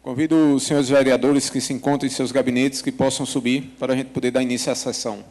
Convido os senhores vereadores que se encontram em seus gabinetes que possam subir para a gente poder dar início à sessão.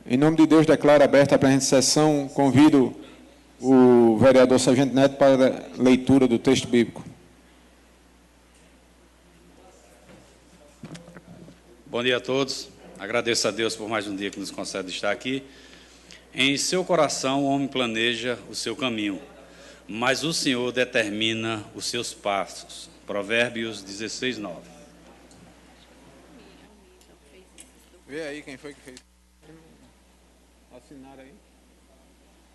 Em nome de Deus, declaro aberta a presente sessão. Convido o vereador Sargento Neto para a leitura do texto bíblico. Bom dia a todos. Agradeço a Deus por mais um dia que nos concede estar aqui. Em seu coração, o homem planeja o seu caminho, mas o Senhor determina os seus passos. Provérbios 16, 9. Vê aí quem foi que fez. Assinar aí.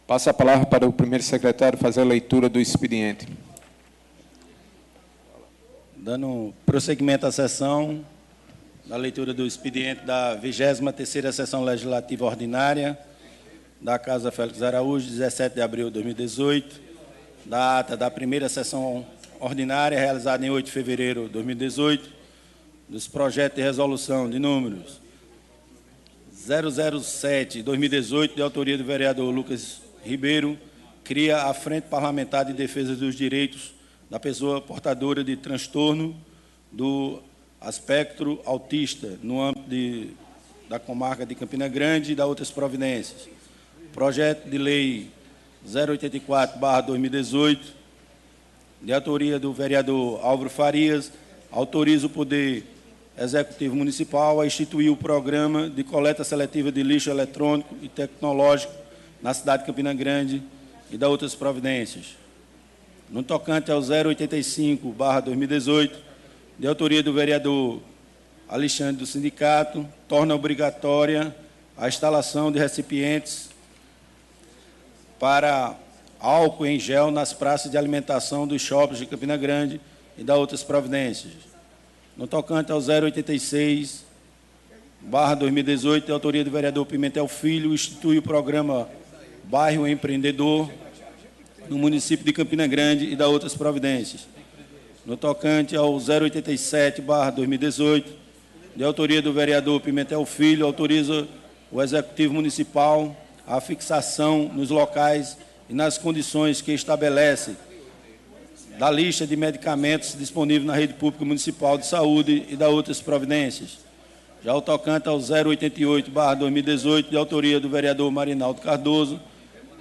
Passa a palavra para o primeiro secretário fazer a leitura do expediente. Dando prosseguimento à sessão, na leitura do expediente da 23ª Sessão Legislativa Ordinária da Casa Félix Araújo, 17 de abril de 2018, da ata da primeira sessão ordinária, realizada em 8 de fevereiro de 2018, dos projetos de resolução de números 007/2018, de autoria do vereador Lucas Ribeiro, cria a Frente Parlamentar de Defesa dos Direitos da Pessoa Portadora de Transtorno do Espectro Autista, no âmbito da comarca de Campina Grande e da outras providências. Projeto de Lei 084/2018, de autoria do vereador Álvaro Farias, autoriza o Poder Executivo Municipal a instituir o programa de coleta seletiva de lixo eletrônico e tecnológico na cidade de Campina Grande e da outras providências. No tocante ao 085/2018, de autoria do vereador Alexandre do Sindicato, torna obrigatória a instalação de recipientes para álcool em gel nas praças de alimentação dos shoppings de Campina Grande e da outras providências. No tocante ao 086/2018, de autoria do vereador Pimentel Filho, institui o programa Bairro Empreendedor no município de Campina Grande e da outras providências. No tocante ao 087/2018, de autoria do vereador Pimentel Filho, autoriza o Executivo Municipal a fixação nos locais e nas condições que estabelece da lista de medicamentos disponíveis na rede pública municipal de saúde e da outras providências. Já o tocante ao 088/2018, de autoria do vereador Marinaldo Cardoso,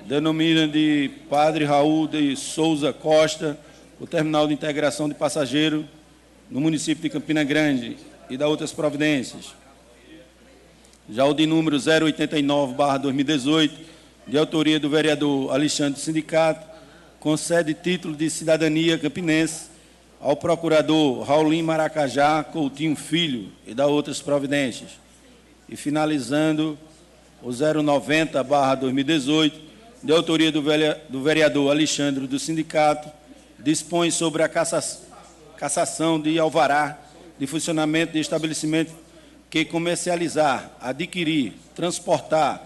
denomina de Padre Raul de Souza Costa o terminal de integração de passageiro no município de Campina Grande e da outras providências. Já o de número 089/2018, de autoria do vereador Alexandre do Sindicato, concede título de cidadania campinense ao procurador Raulim Maracajá Coutinho Filho e da outras providências. E finalizando o 090/2018, de autoria do vereador Alexandre do Sindicato, dispõe sobre a cassação de alvará de funcionamento de estabelecimento que comercializar, adquirir, transportar,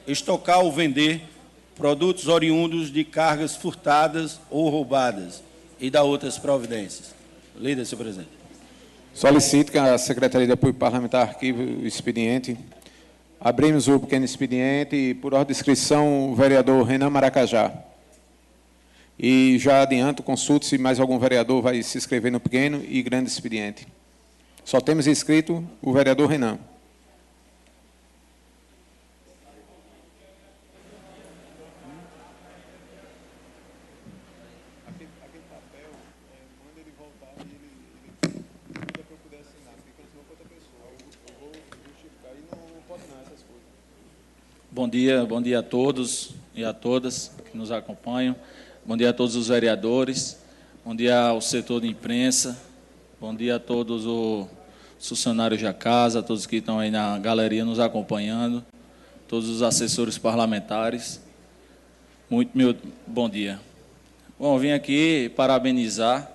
estocar ou vender produtos oriundos de cargas furtadas ou roubadas e da outras providências. Líder, senhor presidente. Solicito que a Secretaria de Apoio Parlamentar arquive o expediente. Abrimos o pequeno expediente e, por ordem de inscrição, o vereador Renan Maracajá. E já adianto, consulte se mais algum vereador vai se inscrever no pequeno e grande expediente. Só temos inscrito o vereador Renan. bom dia a todos e a todas que nos acompanham. Bom dia a todos os vereadores, bom dia ao setor de imprensa, bom dia a todos os funcionários da casa, todos que estão aí na galeria nos acompanhando, todos os assessores parlamentares. Meu bom dia. Bom, vim aqui parabenizar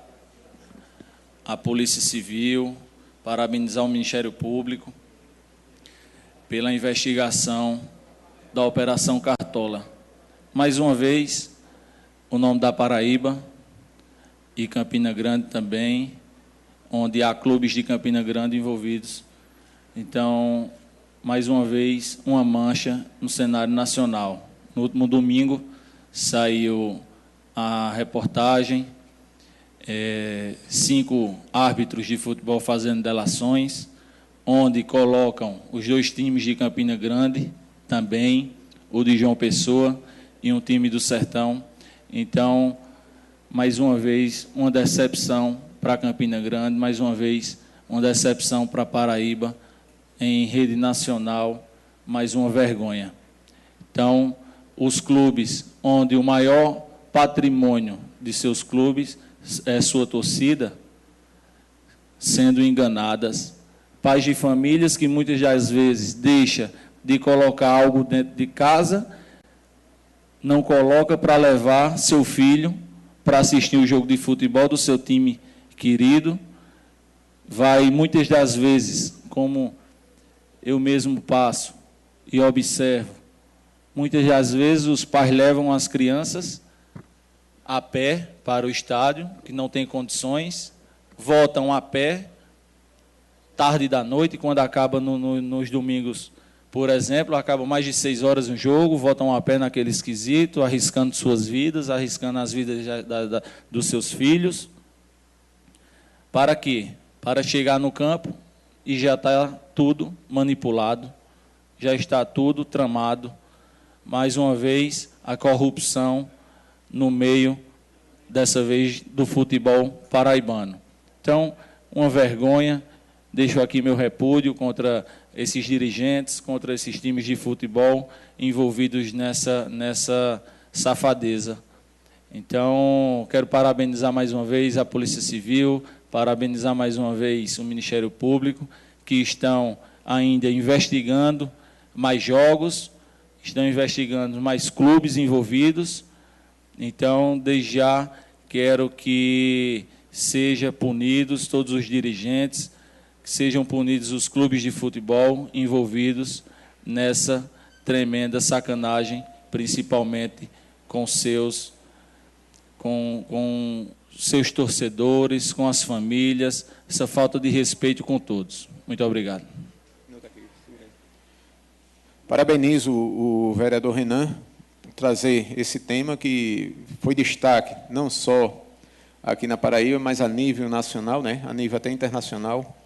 a Polícia Civil, parabenizar o Ministério Público pela investigação da Operação Cartola. Mais uma vez, o nome da Paraíba e Campina Grande também, onde há clubes de Campina Grande envolvidos. Então, mais uma vez, uma mancha no cenário nacional. No último domingo, saiu a reportagem, 5 árbitros de futebol fazendo delações, onde colocam os 2 times de Campina Grande, também o de João Pessoa e um time do Sertão. Então, mais uma vez, uma decepção para Campina Grande, mais uma vez, uma decepção para Paraíba, em rede nacional, mais uma vergonha. Então, os clubes onde o maior patrimônio de seus clubes é sua torcida, sendo enganadas, pais de famílias que muitas das vezes deixam de colocar algo dentro de casa, não coloca para levar seu filho para assistir o jogo de futebol do seu time querido, vai muitas das vezes, como eu mesmo passo e observo, muitas das vezes os pais levam as crianças a pé para o estádio, que não tem condições, voltam a pé, tarde da noite, quando acaba nos domingos, por exemplo, acaba mais de 6 horas no jogo, voltam a pé naquele esquisito, arriscando suas vidas, arriscando as vidas dos seus filhos. Para quê? Para chegar no campo e já está tudo manipulado, já está tudo tramado. Mais uma vez, a corrupção no meio, dessa vez, do futebol paraibano. Então, uma vergonha. Deixo aqui meu repúdio contra esses dirigentes, contra esses times de futebol envolvidos nessa safadeza. Então, quero parabenizar mais uma vez a Polícia Civil, parabenizar mais uma vez o Ministério Público, que estão ainda investigando mais jogos, estão investigando mais clubes envolvidos. Então, desde já, quero que sejam punidos todos os dirigentes, que sejam punidos os clubes de futebol envolvidos nessa tremenda sacanagem, principalmente com seus torcedores, com as famílias, essa falta de respeito com todos. Muito obrigado. Parabenizo o vereador Renan por trazer esse tema que foi destaque, não só aqui na Paraíba, mas a nível nacional, né? A nível até internacional,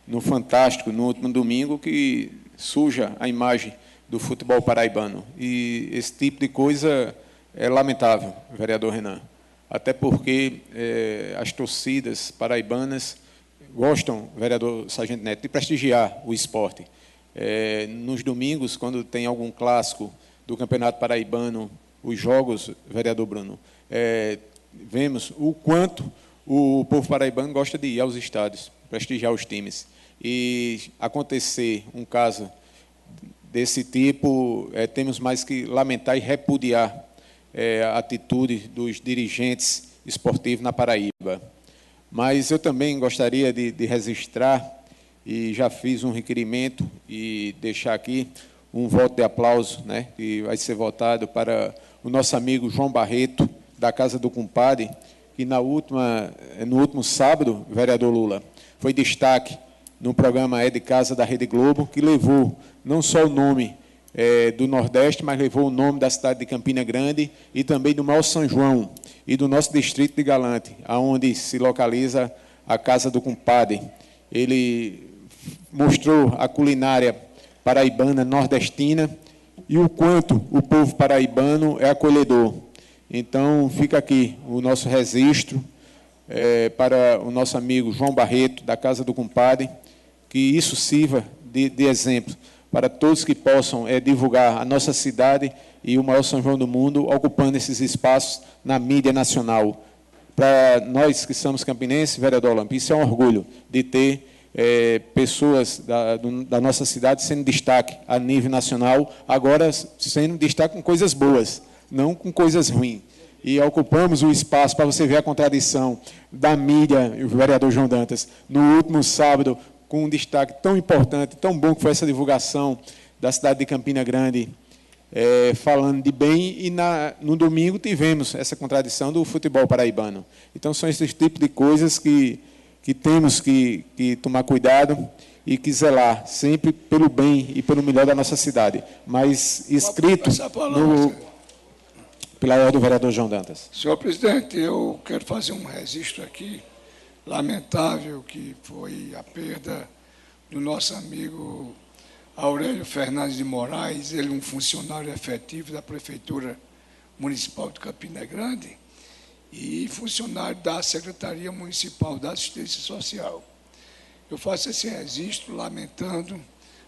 no Fantástico, no último domingo, que suja a imagem do futebol paraibano. E esse tipo de coisa é lamentável, vereador Renan. Até porque as torcidas paraibanas gostam, vereador Sargento Neto, de prestigiar o esporte. Nos domingos, quando tem algum clássico do Campeonato Paraibano, os jogos, vereador Bruno, vemos o quanto o povo paraibano gosta de ir aos estádios, prestigiar os times. E acontecer um caso desse tipo, temos mais que lamentar e repudiar a atitude dos dirigentes esportivos na Paraíba. Mas eu também gostaria de registrar, e já fiz um requerimento, e deixar aqui um voto de aplauso, né, que vai ser votado para o nosso amigo João Barreto, da Casa do Compadre, que no último sábado, vereador Lula, foi destaque no programa É de Casa da Rede Globo, que levou não só o nome do Nordeste, mas levou o nome da cidade de Campina Grande e também do maior São João e do nosso distrito de Galante, onde se localiza a Casa do Compadre. Ele mostrou a culinária paraibana, nordestina, e o quanto o povo paraibano é acolhedor. Então, fica aqui o nosso registro para o nosso amigo João Barreto, da Casa do Compadre, que isso sirva de exemplo para todos que possam divulgar a nossa cidade e o maior São João do mundo, ocupando esses espaços na mídia nacional. Para nós que somos campinenses, vereador Olímpio, isso é um orgulho de ter pessoas da nossa cidade sendo destaque a nível nacional, agora sendo destaque com coisas boas, não com coisas ruins. E ocupamos o espaço para você ver a contradição da mídia, o vereador João Dantas, no último sábado, com um destaque tão importante, tão bom que foi essa divulgação da cidade de Campina Grande, falando de bem, e no domingo tivemos essa contradição do futebol paraibano. Então, são esses tipos de coisas que temos que tomar cuidado e que zelar sempre pelo bem e pelo melhor da nossa cidade. Mas escrito pela ordem do vereador João Dantas. Senhor presidente, eu quero fazer um registro aqui, lamentável, que foi a perda do nosso amigo Aurélio Fernandes de Moraes, ele um funcionário efetivo da Prefeitura Municipal de Campina Grande e funcionário da Secretaria Municipal da Assistência Social. Eu faço esse registro lamentando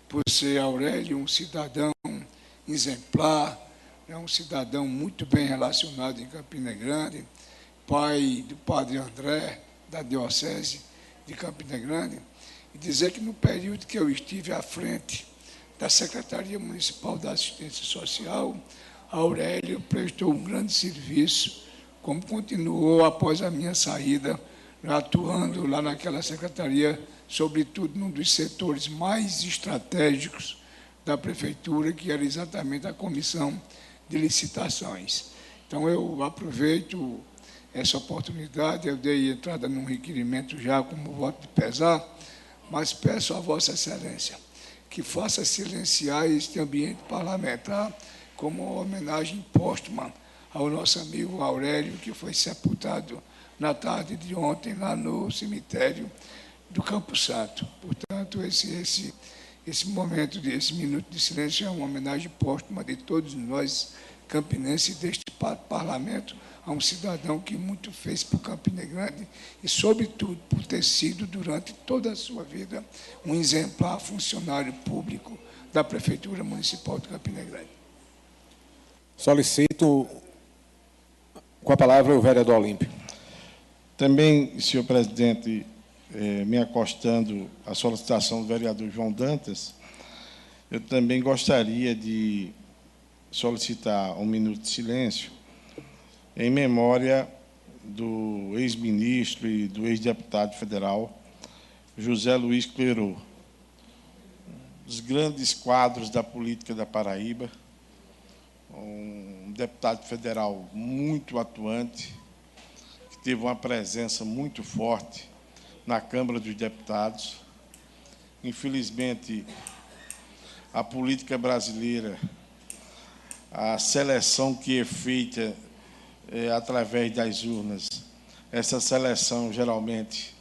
por ser Aurélio um cidadão exemplar, um cidadão muito bem relacionado em Campina Grande, pai do padre André, da Diocese de Campina Grande, e dizer que no período que eu estive à frente da Secretaria Municipal da Assistência Social, Aurélio prestou um grande serviço, como continuou após a minha saída, atuando lá naquela secretaria, sobretudo num dos setores mais estratégicos da Prefeitura, que era exatamente a Comissão de Licitações. Então, eu aproveito essa oportunidade, eu dei entrada num requerimento já como voto de pesar, mas peço a Vossa Excelência que faça silenciar este ambiente parlamentar como uma homenagem póstuma ao nosso amigo Aurélio, que foi sepultado na tarde de ontem lá no cemitério do Campo Santo. Portanto, esse momento, esse minuto de silêncio é uma homenagem póstuma de todos nós, campinenses, deste parlamento, a um cidadão que muito fez por Campina Grande e, sobretudo, por ter sido, durante toda a sua vida, um exemplar funcionário público da Prefeitura Municipal de Campina Grande. Solicito com a palavra o vereador Olímpio. Também, senhor presidente, me acostando à solicitação do vereador João Dantas, eu também gostaria de solicitar um minuto de silêncio em memória do ex-ministro e do ex-deputado federal José Luiz Clerô, dos grandes quadros da política da Paraíba, um deputado federal muito atuante, que teve uma presença muito forte na Câmara dos Deputados. Infelizmente, a política brasileira, a seleção que é feita através das urnas, essa seleção geralmente,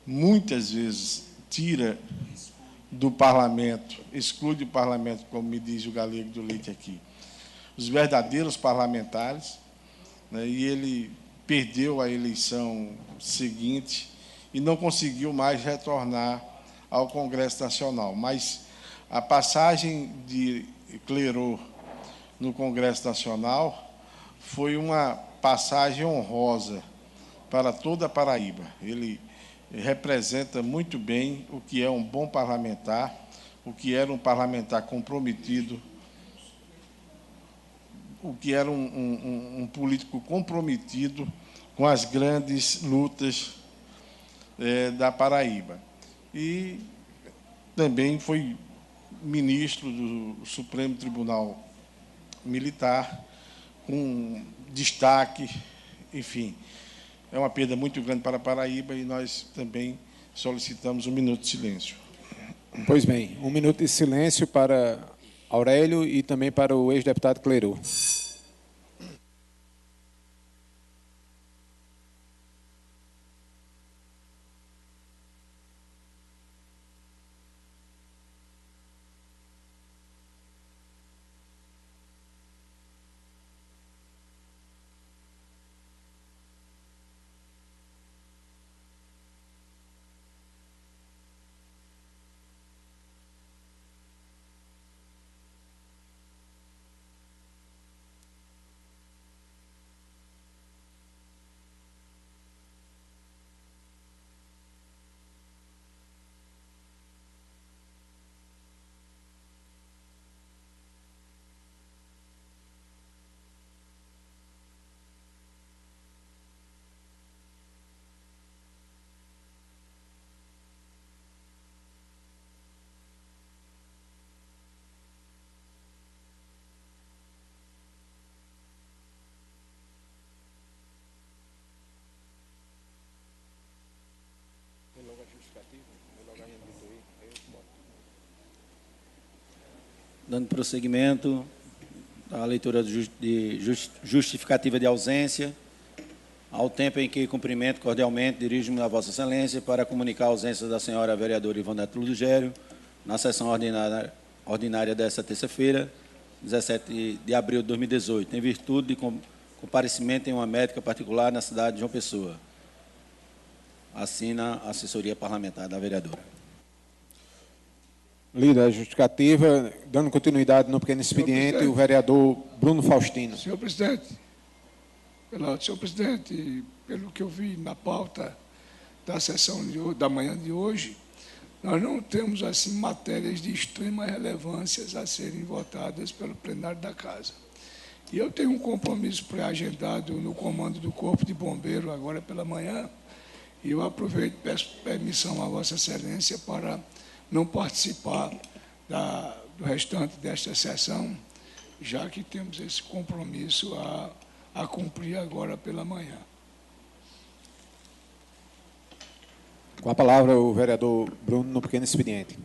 muitas vezes, tira do parlamento, exclui do parlamento, como me diz o Galego do Leite aqui, os verdadeiros parlamentares, né, e ele perdeu a eleição seguinte e não conseguiu mais retornar ao Congresso Nacional. Mas a passagem de Clerô no Congresso Nacional foi uma passagem honrosa para toda a Paraíba. Ele representa muito bem o que é um bom parlamentar, o que era um parlamentar comprometido, o que era um político comprometido com as grandes lutas da Paraíba. E também foi ministro do Supremo Tribunal Militar, com destaque, enfim. É uma perda muito grande para a Paraíba e nós também solicitamos um minuto de silêncio. Pois bem, um minuto de silêncio para Aurélio e também para o ex-deputado Clerô. Dando prosseguimento à leitura de justificativa de ausência, ao tempo em que cumprimento cordialmente, dirijo-me a Vossa Excelência para comunicar a ausência da senhora vereadora Ivonete Ludgério na sessão ordinária desta terça-feira, 17 de abril de 2018, em virtude de comparecimento em uma médica particular na cidade de João Pessoa. Assina a assessoria parlamentar da vereadora. Lida a justificativa, dando continuidade no pequeno expediente, o vereador Bruno Faustino. Senhor presidente, pelo que eu vi na pauta da sessão da manhã de hoje, nós não temos assim matérias de extrema relevância a serem votadas pelo plenário da Casa. E eu tenho um compromisso pré-agendado no comando do Corpo de Bombeiro agora pela manhã, e eu aproveito e peço permissão a Vossa Excelência para não participar do restante desta sessão, já que temos esse compromisso a cumprir agora pela manhã. Com a palavra, o vereador Bruno, no pequeno expediente.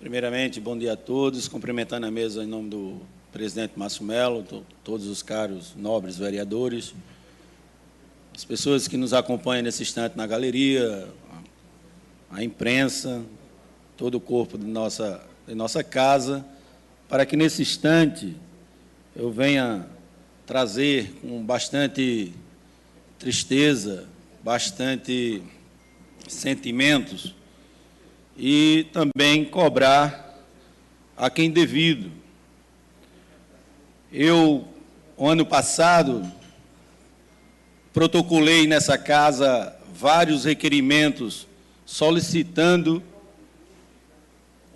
Primeiramente, bom dia a todos, cumprimentando a mesa em nome do presidente Márcio Mello, todos os caros nobres vereadores, as pessoas que nos acompanham nesse instante na galeria, a imprensa, todo o corpo de nossa casa, para que nesse instante eu venha trazer com bastante tristeza, bastante sentimentos e também cobrar a quem devido. Eu, ano passado, protocolei nessa casa vários requerimentos solicitando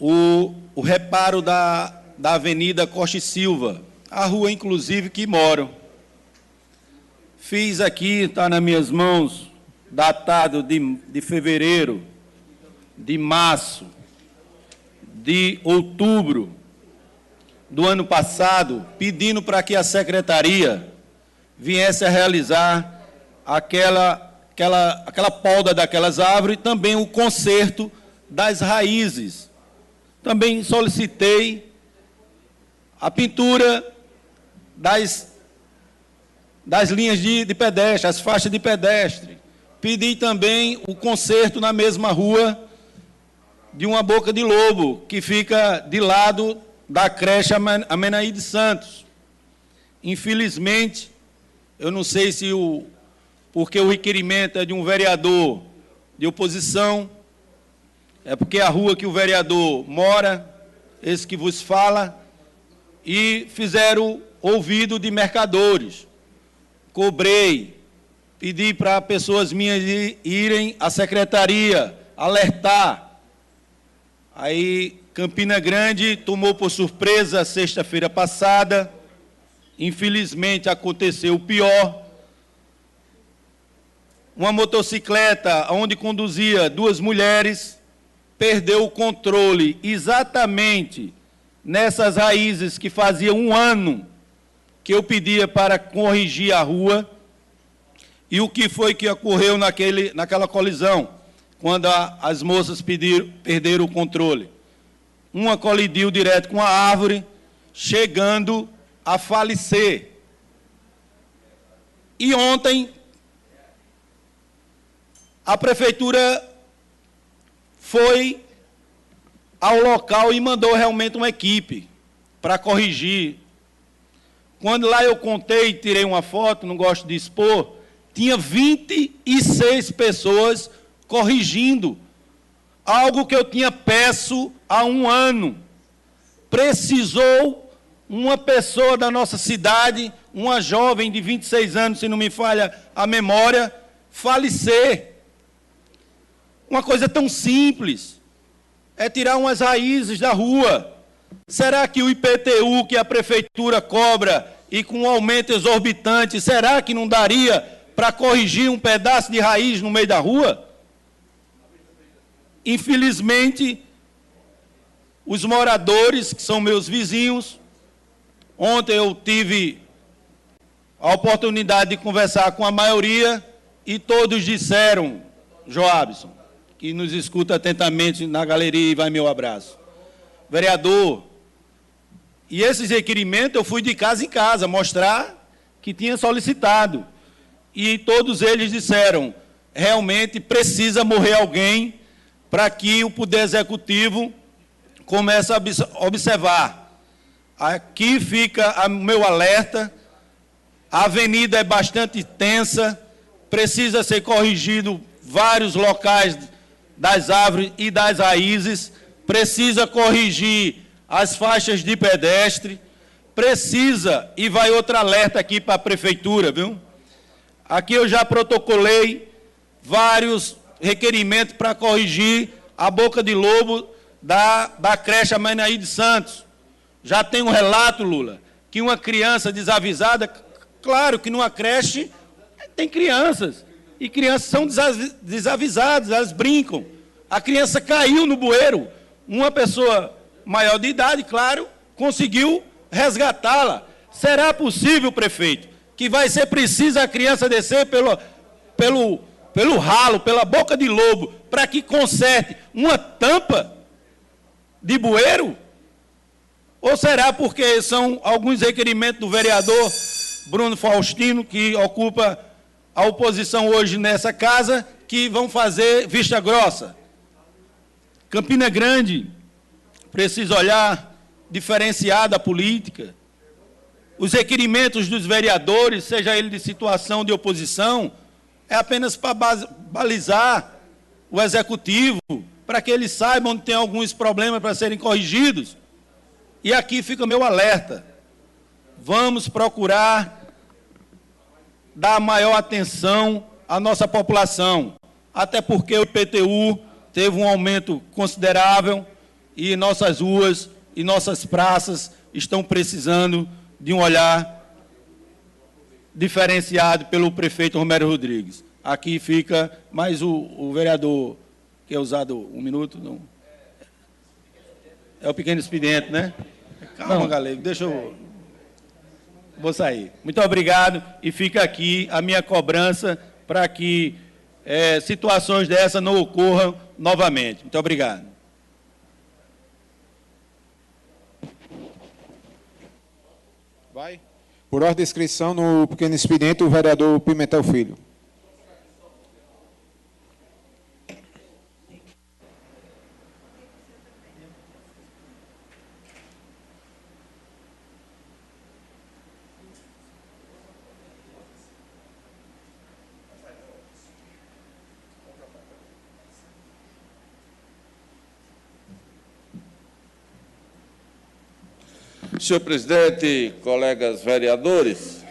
o reparo da Avenida Costa e Silva, a rua, inclusive, que moro. Fiz aqui, está nas minhas mãos, datado de fevereiro, de março, de outubro do ano passado, pedindo para que a secretaria viesse a realizar aquela poda daquelas árvores e também o conserto das raízes. Também solicitei a pintura das linhas de pedestre, as faixas de pedestre. Pedi também o conserto na mesma rua de uma boca de lobo, que fica de lado da creche Amenaíde Santos. Infelizmente, eu não sei se porque o requerimento é de um vereador de oposição, é porque a rua que o vereador mora, esse que vos fala, e fizeram ouvido de mercadores. Cobrei, pedi para pessoas minhas irem à secretaria, alertar. Aí, Campina Grande tomou por surpresa sexta-feira passada. Infelizmente, aconteceu o pior. Uma motocicleta onde conduzia duas mulheres perdeu o controle exatamente nessas raízes que fazia um ano que eu pedia para corrigir a rua. E o que foi que ocorreu naquela colisão, quando as moças perderam o controle? Uma colidiu direto com a árvore, chegando a falecer. E ontem, a prefeitura foi ao local e mandou realmente uma equipe para corrigir. Quando lá eu contei, tirei uma foto, não gosto de expor, tinha 26 pessoas corrigindo algo que eu tinha peço há um ano. Precisou uma pessoa da nossa cidade, uma jovem de 26 anos, se não me falha a memória, falecer. Uma coisa tão simples, é tirar umas raízes da rua. Será que o IPTU que a prefeitura cobra e com um aumento exorbitante, será que não daria para corrigir um pedaço de raiz no meio da rua? Infelizmente, os moradores, que são meus vizinhos, ontem eu tive a oportunidade de conversar com a maioria e todos disseram, Joabson, que nos escuta atentamente na galeria e vai meu abraço. Vereador, E esses requerimentos eu fui de casa em casa mostrar que tinha solicitado. E todos eles disseram, realmente precisa morrer alguém para que o Poder Executivo comece a observar. Aqui fica o meu alerta, a avenida é bastante tensa, precisa ser corrigido vários locais das árvores e das raízes, precisa corrigir as faixas de pedestre, precisa, e vai outro alerta aqui para a Prefeitura, viu? Aqui eu já protocolei vários requerimentos para corrigir a boca de lobo da creche Amanaí de Santos. Já tem um relato, Lula, que uma criança desavisada, claro que numa creche tem crianças, e crianças são desavisadas, elas brincam. A criança caiu no bueiro, uma pessoa maior de idade, claro, conseguiu resgatá-la. Será possível, prefeito, que vai ser preciso a criança descer pelo ralo, pela boca de lobo, para que conserte uma tampa de bueiro? Ou será porque são alguns requerimentos do vereador Bruno Faustino, que ocupa a oposição hoje nessa casa, que vão fazer vista grossa? Campina Grande precisa olhar diferenciada a política. Os requerimentos dos vereadores, seja ele de situação de oposição, é apenas para balizar o executivo, para que eles saibam onde tem alguns problemas para serem corrigidos. E aqui fica o meu alerta. Vamos procurar dar maior atenção à nossa população, até porque o IPTU teve um aumento considerável e nossas ruas e nossas praças estão precisando de um olhar diferenciado pelo prefeito Romero Rodrigues. Aqui fica mais o vereador, que é usado 1 minuto, não. É o pequeno expediente, né? Calma, Galego, deixa eu... Vou sair. Muito obrigado, e fica aqui a minha cobrança para que situações dessas não ocorram novamente. Muito obrigado. Vai. Por ordem de inscrição, no pequeno expediente, o vereador Pimentel Filho. Senhor presidente, colegas vereadores,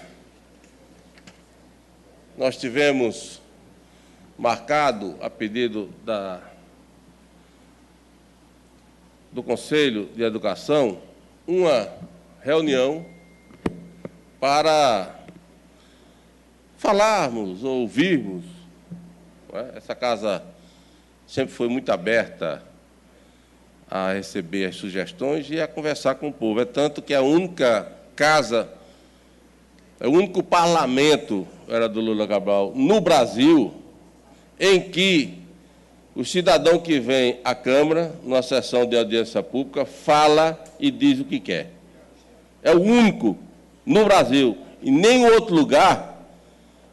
nós tivemos marcado, a pedido do Conselho de Educação, uma reunião para falarmos, ouvirmos. Essa casa sempre foi muito aberta a receber as sugestões e a conversar com o povo. É tanto que a única casa, o único parlamento, era do Lula Cabral, no Brasil, em que o cidadão que vem à Câmara, numa sessão de audiência pública, fala e diz o que quer. É o único no Brasil, em nenhum outro lugar,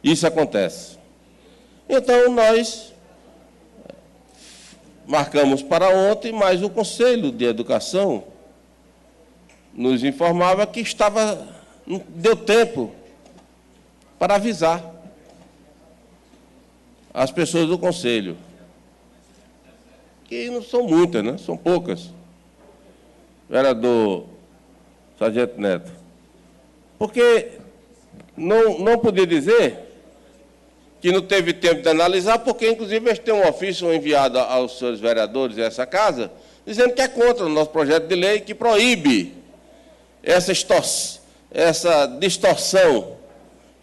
isso acontece. Então, nós marcamos para ontem, mas o Conselho de Educação nos informava que não deu tempo para avisar as pessoas do Conselho, que não são muitas, né? São poucas. Vereador Sargento Neto. Porque não podia dizer que não teve tempo de analisar, porque, inclusive, eles têm um ofício enviado aos senhores vereadores dessa casa, dizendo que é contra o nosso projeto de lei que proíbe essa distorção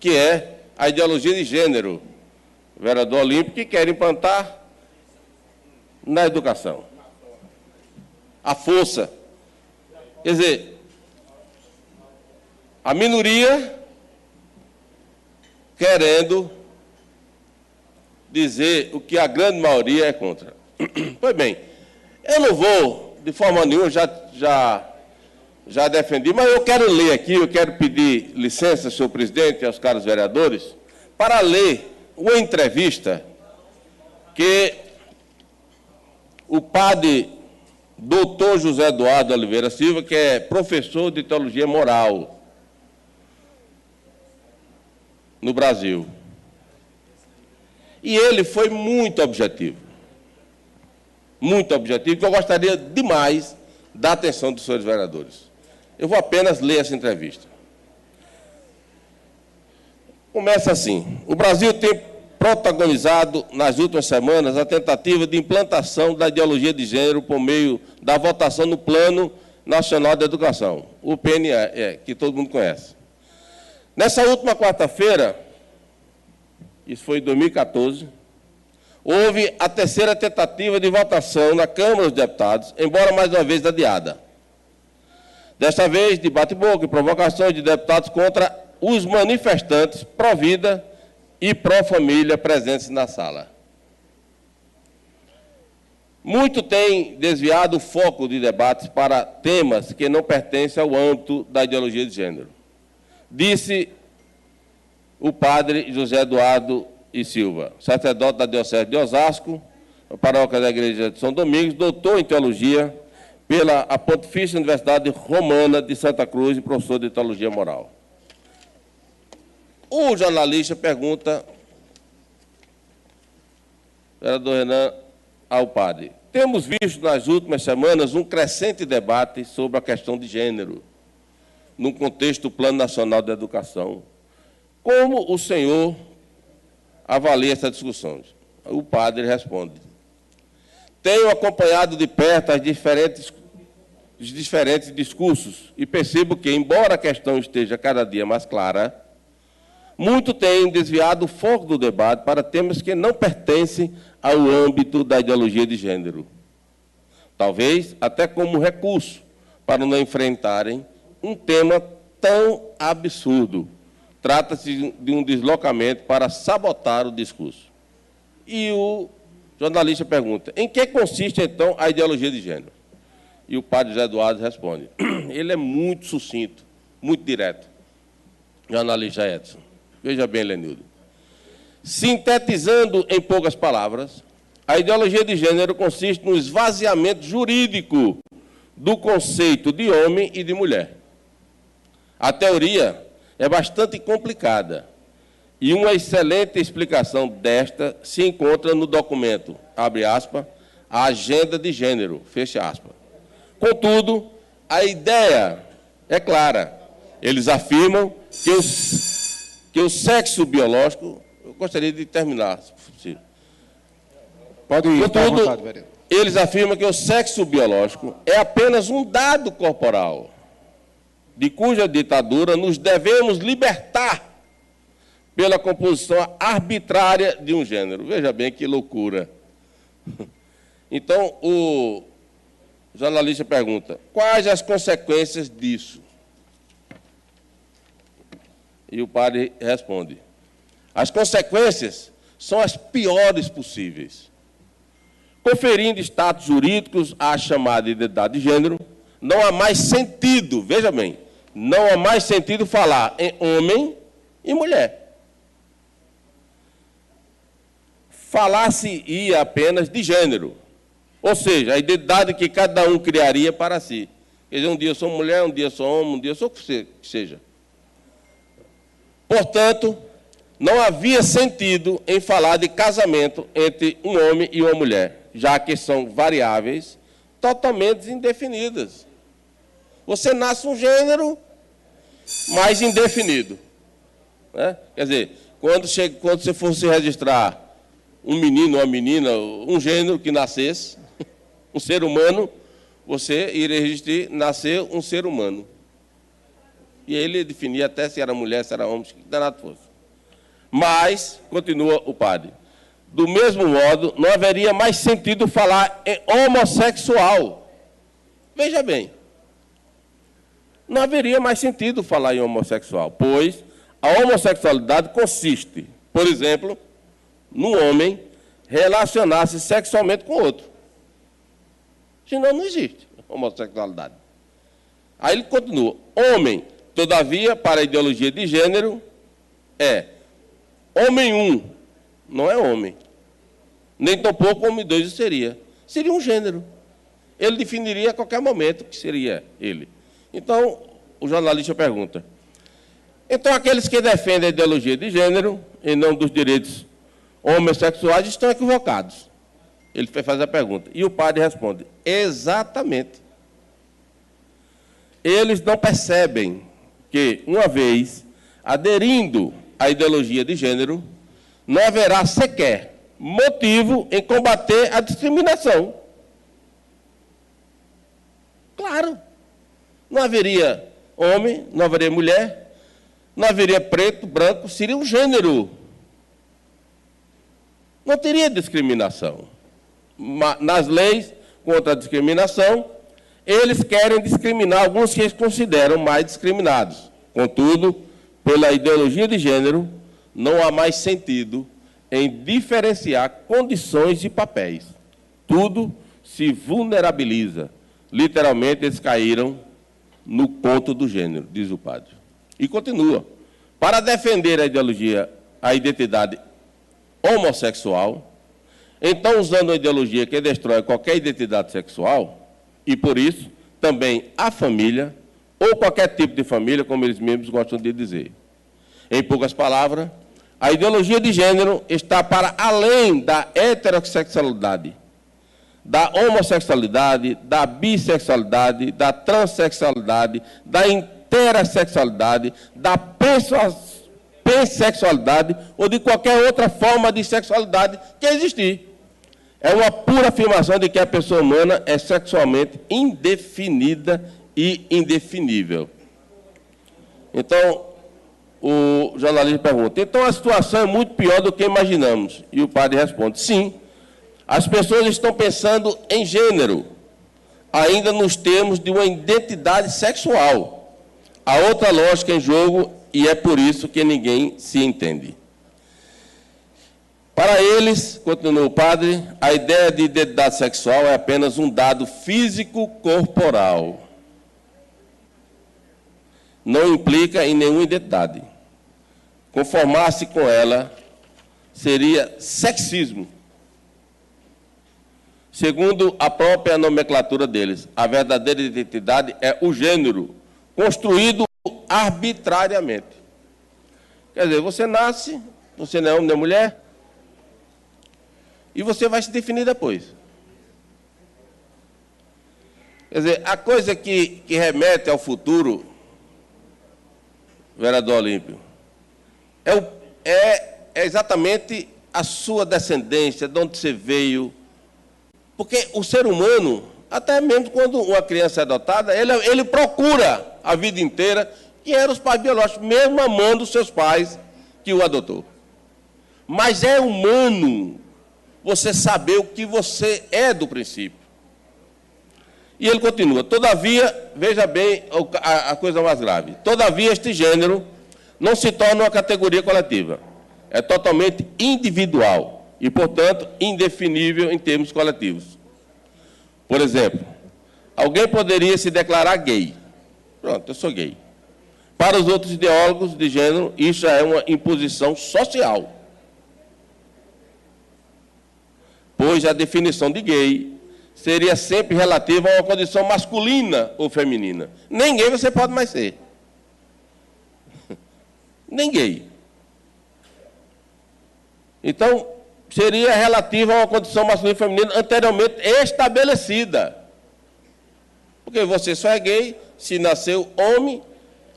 que é a ideologia de gênero, vereador Olímpio, que quer implantar na educação. A força. Quer dizer, a minoria querendo dizer o que a grande maioria é contra. Pois bem, eu não vou, de forma nenhuma, já já defendi, mas eu quero ler aqui, eu quero pedir licença, senhor presidente, aos caros vereadores, para ler uma entrevista que o padre doutor José Eduardo Oliveira Silva, que é professor de teologia moral no Brasil. E ele foi muito objetivo, que eu gostaria demais da atenção dos senhores vereadores. Eu vou apenas ler essa entrevista. Começa assim: o Brasil tem protagonizado nas últimas semanas a tentativa de implantação da ideologia de gênero por meio da votação no Plano Nacional de Educação, o PNE, que todo mundo conhece. Nessa última quarta-feira, isso foi em 2014, houve a terceira tentativa de votação na Câmara dos Deputados, embora mais uma vez adiada. Desta vez, de bate-boca e provocações de deputados contra os manifestantes pró-vida e pró-família presentes na sala. Muito tem desviado o foco de debates para temas que não pertencem ao âmbito da ideologia de gênero, disse o padre José Eduardo e Silva, sacerdote da Diocese de Osasco, paróquia da Igreja de São Domingos, doutor em teologia pela Pontifícia Universidade Romana de Santa Cruz e professor de teologia moral. O jornalista pergunta, vereador Renan, ao padre: temos visto nas últimas semanas um crescente debate sobre a questão de gênero, no contexto do Plano Nacional de Educação. Como o senhor avalia essa discussão? O padre responde: tenho acompanhado de perto os diferentes discursos e percebo que, embora a questão esteja cada dia mais clara, muito tem desviado o foco do debate para temas que não pertencem ao âmbito da ideologia de gênero. Talvez até como recurso para não enfrentarem um tema tão absurdo. Trata-se de um deslocamento para sabotar o discurso. E o jornalista pergunta: em que consiste, então, a ideologia de gênero? E o padre José Eduardo responde. Ele é muito sucinto, muito direto. Jornalista Edson. Veja bem, Lenildo. Sintetizando em poucas palavras, a ideologia de gênero consiste no esvaziamento jurídico do conceito de homem e de mulher. A teoria é bastante complicada e uma excelente explicação desta se encontra no documento, abre aspas, a Agenda de Gênero, fecha aspas. Contudo, a ideia é clara. Eles afirmam que o sexo biológico... Eu gostaria de terminar, se possível. Pode ir, contudo, à vontade, vereador. Eles afirmam que o sexo biológico é apenas um dado corporal, de cuja ditadura nos devemos libertar pela composição arbitrária de um gênero. Veja bem que loucura. Então, o jornalista pergunta: quais as consequências disso? E o padre responde: as consequências são as piores possíveis. Conferindo status jurídicos à chamada identidade de gênero, não há mais sentido, veja bem, não há mais sentido falar em homem e mulher. Falar-se-ia apenas de gênero, ou seja, a identidade que cada um criaria para si. Quer dizer, um dia eu sou mulher, um dia eu sou homem, um dia eu sou o que seja. Portanto, não havia sentido em falar de casamento entre um homem e uma mulher, já que são variáveis totalmente indefinidas. Você nasce um gênero mais indefinido, né? Quer dizer, quando você fosse registrar um menino ou uma menina, um gênero que nascesse, um ser humano, você iria registrar nascer um ser humano. E ele definia até se era mulher, se era homem, que danado fosse. Mas, continua o padre, do mesmo modo, não haveria mais sentido falar em homossexual. Veja bem, não haveria mais sentido falar em homossexual, pois a homossexualidade consiste, por exemplo, num homem relacionar-se sexualmente com outro. Senão não existe homossexualidade. Aí ele continua. Homem, todavia, para a ideologia de gênero, é homem 1, não é homem. Nem tampouco homem 2 seria. Seria um gênero. Ele definiria a qualquer momento que seria ele. Então, o jornalista pergunta, então aqueles que defendem a ideologia de gênero, em nome dos direitos homossexuais, estão equivocados. Ele faz a pergunta. E o padre responde, exatamente. Eles não percebem que, uma vez aderindo à ideologia de gênero, não haverá sequer motivo em combater a discriminação. Claro. Não haveria homem, não haveria mulher, não haveria preto, branco, seria um gênero. Não teria discriminação. Nas leis contra a discriminação, eles querem discriminar alguns que eles consideram mais discriminados. Contudo, pela ideologia de gênero, não há mais sentido em diferenciar condições e papéis. Tudo se vulnerabiliza. Literalmente, eles caíram no conto do gênero, diz o padre. E continua. Para defender a ideologia, a identidade homossexual, então, usando uma ideologia que destrói qualquer identidade sexual, e por isso também a família, ou qualquer tipo de família, como eles mesmos gostam de dizer. Em poucas palavras, a ideologia de gênero está para além da heterossexualidade, da homossexualidade, da bissexualidade, da transexualidade, da intersexualidade, da pansexualidade ou de qualquer outra forma de sexualidade que existir. É uma pura afirmação de que a pessoa humana é sexualmente indefinida e indefinível. Então, o jornalista pergunta, então a situação é muito pior do que imaginamos. E o padre responde, sim, as pessoas estão pensando em gênero, ainda nos termos de uma identidade sexual. Há outra lógica em jogo e é por isso que ninguém se entende. Para eles, continua o padre, a ideia de identidade sexual é apenas um dado físico-corporal. Não implica em nenhuma identidade. Conformar-se com ela seria sexismo. Segundo a própria nomenclatura deles, a verdadeira identidade é o gênero, construído arbitrariamente. Quer dizer, você nasce, você não é homem nem mulher, e você vai se definir depois. Quer dizer, a coisa que remete ao futuro, vereador Olímpio, é exatamente a sua descendência, de onde você veio. Porque o ser humano, até mesmo quando uma criança é adotada, ele procura a vida inteira quem eram os pais biológicos, mesmo amando os seus pais que o adotou. Mas é humano você saber o que você é do princípio. E ele continua, todavia, veja bem a coisa mais grave, todavia este gênero não se torna uma categoria coletiva, é totalmente individual e, portanto, indefinível em termos coletivos. Por exemplo, alguém poderia se declarar gay. Pronto, eu sou gay. Para os outros ideólogos de gênero, isso é uma imposição social. Pois a definição de gay seria sempre relativa a uma condição masculina ou feminina. Nem gay você pode mais ser. Nem gay. Então, seria relativa a uma condição masculina ou feminina anteriormente estabelecida. Porque você só é gay se nasceu homem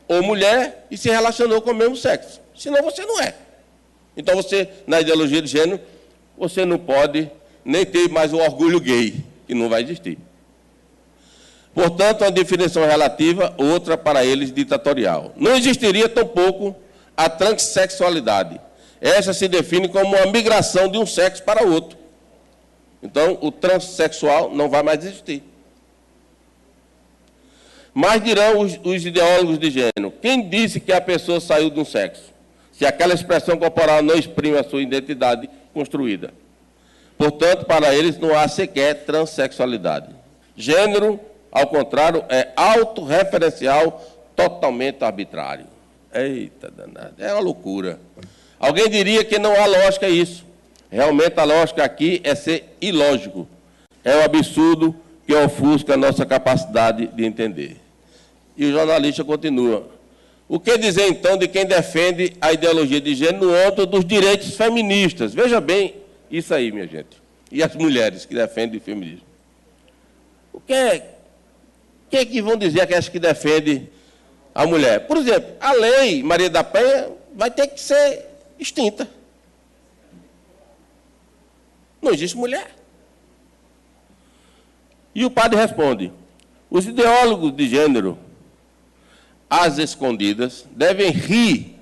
ou mulher e se relacionou com o mesmo sexo. Senão você não é. Então você, na ideologia de gênero, você não pode nem ter mais o orgulho gay, que não vai existir. Portanto, uma definição relativa, outra para eles ditatorial. Não existiria tampouco a transexualidade. Essa se define como uma migração de um sexo para outro. Então, o transexual não vai mais existir. Mas dirão os ideólogos de gênero, quem disse que a pessoa saiu de um sexo? Se aquela expressão corporal não exprime a sua identidade construída. Portanto, para eles não há sequer transexualidade. Gênero, Ao contrário, é autorreferencial, totalmente arbitrário. Eita, danado, é uma loucura. Alguém diria que não há lógica isso. Realmente a lógica aqui é ser ilógico. É um absurdo que ofusca a nossa capacidade de entender. E o jornalista continua. O que dizer, então, de quem defende a ideologia de gênero no âmbito dos direitos feministas? Veja bem isso aí, minha gente. E as mulheres que defendem o feminismo. O que é que vão dizer aquelas que defendem a mulher? Por exemplo, a lei Maria da Penha vai ter que ser extinta. Não existe mulher. E o padre responde, os ideólogos de gênero, às escondidas, devem rir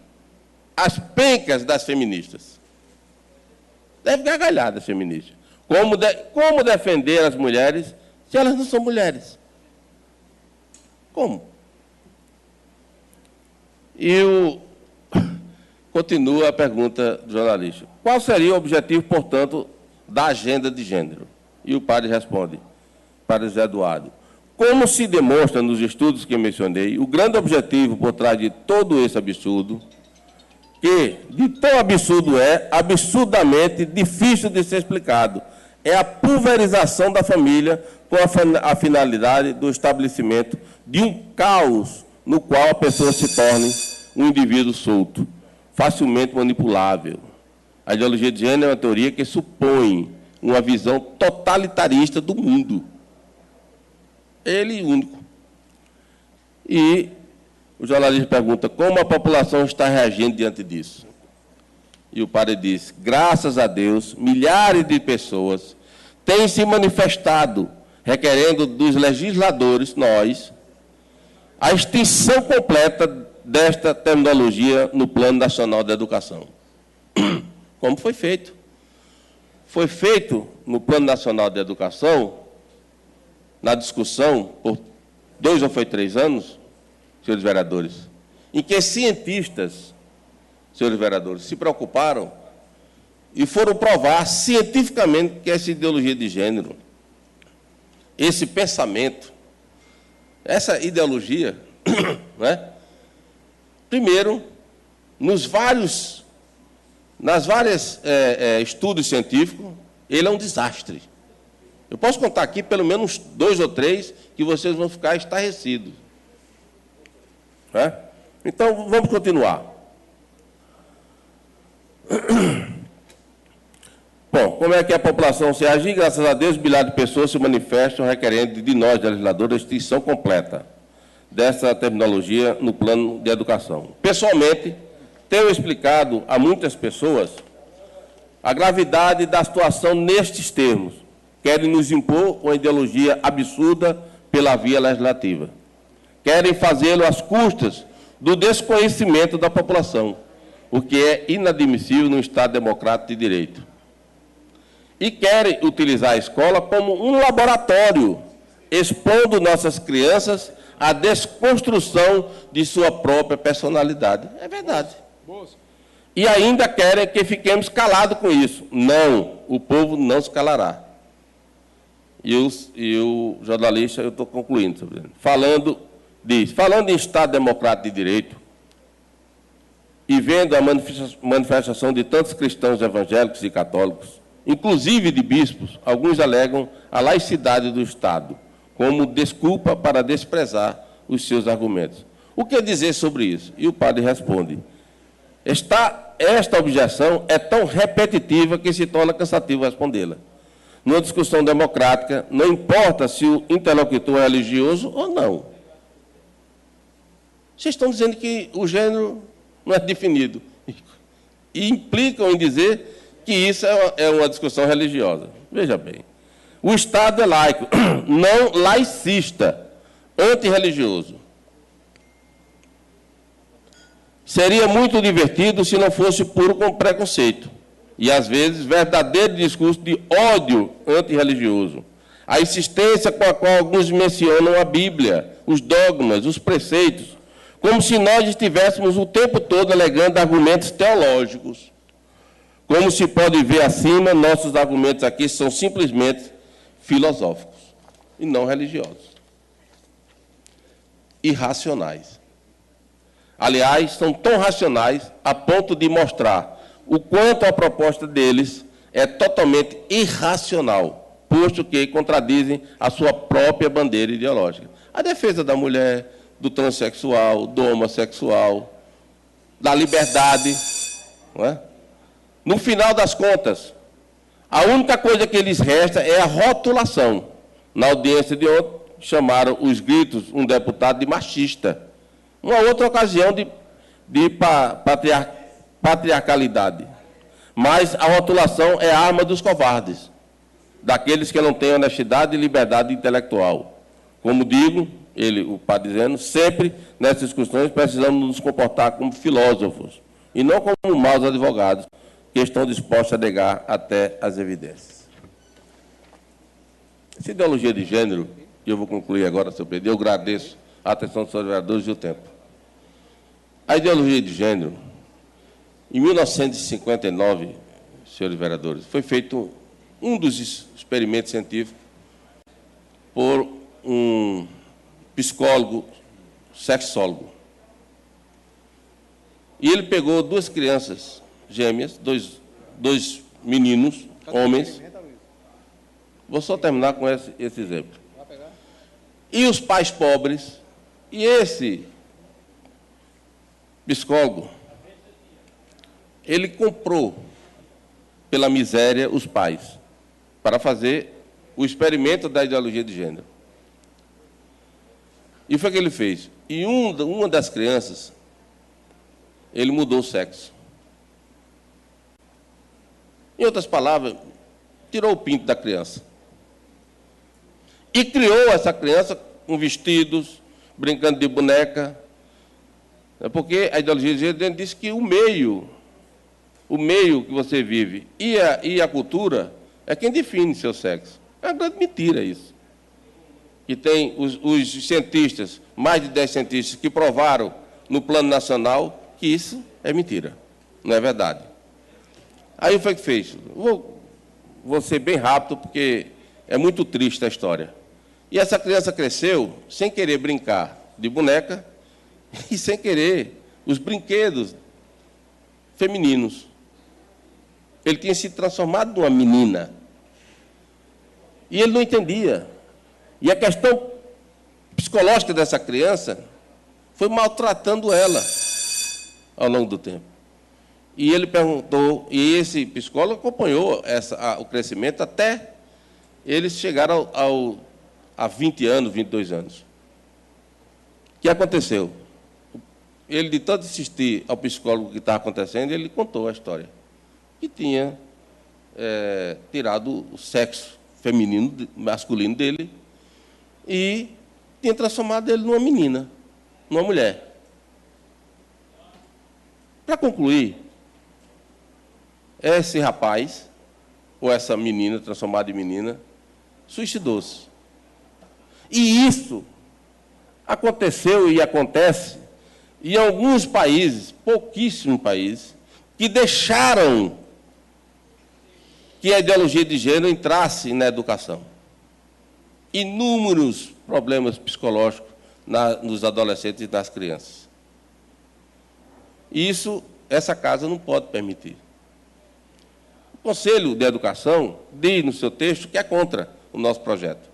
as pencas das feministas. Devem gargalhar das feministas. Como defender as mulheres se elas não são mulheres? Como? E continua a pergunta do jornalista. Qual seria o objetivo, portanto, da agenda de gênero? E o padre responde, para José Eduardo, como se demonstra nos estudos que mencionei, o grande objetivo por trás de todo esse absurdo, que de tão absurdo é, absurdamente difícil de ser explicado, é a pulverização da família com a finalidade do estabelecimento de um caos no qual a pessoa se torne um indivíduo solto, facilmente manipulável. A ideologia de gênero é uma teoria que supõe uma visão totalitarista do mundo. Ele único. E o jornalista pergunta como a população está reagindo diante disso. E o padre diz, graças a Deus, milhares de pessoas têm se manifestado, requerendo dos legisladores, nós, a extinção completa desta terminologia no Plano Nacional da Educação. Como foi feito? Foi feito no Plano Nacional da Educação, na discussão, por 2 ou 3 anos, senhores vereadores, em que cientistas, senhores vereadores, se preocuparam e foram provar cientificamente que essa ideologia de gênero, esse pensamento, essa ideologia, né, primeiro, nas vários estudos científicos, ele é um desastre. Eu posso contar aqui pelo menos 2 ou 3 que vocês vão ficar estarrecidos. Então, vamos continuar. Bom, como é que a população se agir? Graças a Deus, milhares de pessoas se manifestam requerendo de nós, legisladores, a extinção completa dessa terminologia no plano de educação. Pessoalmente, tenho explicado a muitas pessoas a gravidade da situação nestes termos. Querem nos impor uma ideologia absurda pela via legislativa. Querem fazê-lo às custas do desconhecimento da população, o que é inadmissível no Estado democrático de direito. E querem utilizar a escola como um laboratório, expondo nossas crianças à desconstrução de sua própria personalidade. É verdade. E ainda querem que fiquemos calados com isso. Não, o povo não se calará. E o jornalista, eu estou concluindo, falando em Estado democrático de direito, e vendo a manifestação de tantos cristãos evangélicos e católicos, inclusive de bispos, alguns alegam a laicidade do Estado, como desculpa para desprezar os seus argumentos. O que dizer sobre isso? E o padre responde, esta objeção é tão repetitiva que se torna cansativo respondê-la. Numa discussão democrática, não importa se o interlocutor é religioso ou não. Vocês estão dizendo que o gênero não é definido. E implicam em dizer que isso é uma discussão religiosa. Veja bem, o Estado é laico, não laicista, antirreligioso. Seria muito divertido se não fosse puro com preconceito. E, às vezes, verdadeiro discurso de ódio antirreligioso. A insistência com a qual alguns mencionam a Bíblia, os dogmas, os preceitos, como se nós estivéssemos o tempo todo alegando argumentos teológicos. Como se pode ver acima, nossos argumentos aqui são simplesmente filosóficos e não religiosos. irracionais. Aliás, são tão racionais a ponto de mostrar o quanto a proposta deles é totalmente irracional, posto que contradizem a sua própria bandeira ideológica. A defesa da mulher, do transexual, do homossexual, da liberdade. Não é? No final das contas, a única coisa que lhes resta é a rotulação. Na audiência de ontem, chamaram os gritos um deputado de machista. Uma outra ocasião de patriarcalidade. Mas a rotulação é a arma dos covardes, daqueles que não têm honestidade e liberdade intelectual. Como digo, o padre dizendo, sempre nessas discussões precisamos nos comportar como filósofos e não como maus advogados que estão dispostos a negar até as evidências. Essa ideologia de gênero, e eu vou concluir agora, senhor presidente, eu agradeço a atenção dos senhores vereadores e o tempo. A ideologia de gênero, em 1959, senhores vereadores, foi feito um dos experimentos científicos por um psicólogo, sexólogo. E ele pegou duas crianças gêmeas, dois meninos, homens. Vou só terminar com esse exemplo. E os pais pobres, e esse psicólogo, ele comprou pela miséria os pais para fazer o experimento da ideologia de gênero. E foi o que ele fez. E uma das crianças, ele mudou o sexo. Em outras palavras, tirou o pinto da criança. E criou essa criança com vestidos, brincando de boneca. Porque a ideologia de gênero diz que o meio que você vive e a cultura é quem define seu sexo. É uma grande mentira isso. E tem os cientistas, mais de 10 cientistas, que provaram no plano nacional que isso é mentira, não é verdade. Aí foi o que fez. Vou ser bem rápido, porque é muito triste a história. E essa criança cresceu sem querer brincar de boneca e sem querer os brinquedos femininos. Ele tinha se transformado numa menina. E ele não entendia. E a questão psicológica dessa criança foi maltratando ela ao longo do tempo. E ele perguntou, e esse psicólogo acompanhou o crescimento até eles chegaram a 20 anos, 22 anos. O que aconteceu? Ele, de tanto insistir ao psicólogo que estava acontecendo, ele contou a história. Que tinha tirado o sexo feminino, masculino dele, e tinha transformado ele numa menina, numa mulher. Para concluir, esse rapaz, ou essa menina transformada em menina, suicidou-se. E isso aconteceu e acontece em alguns países, pouquíssimos países, que deixaram que a ideologia de gênero entrasse na educação. Inúmeros problemas psicológicos nos adolescentes e nas crianças. Isso, essa casa não pode permitir. O Conselho de Educação diz no seu texto que é contra o nosso projeto.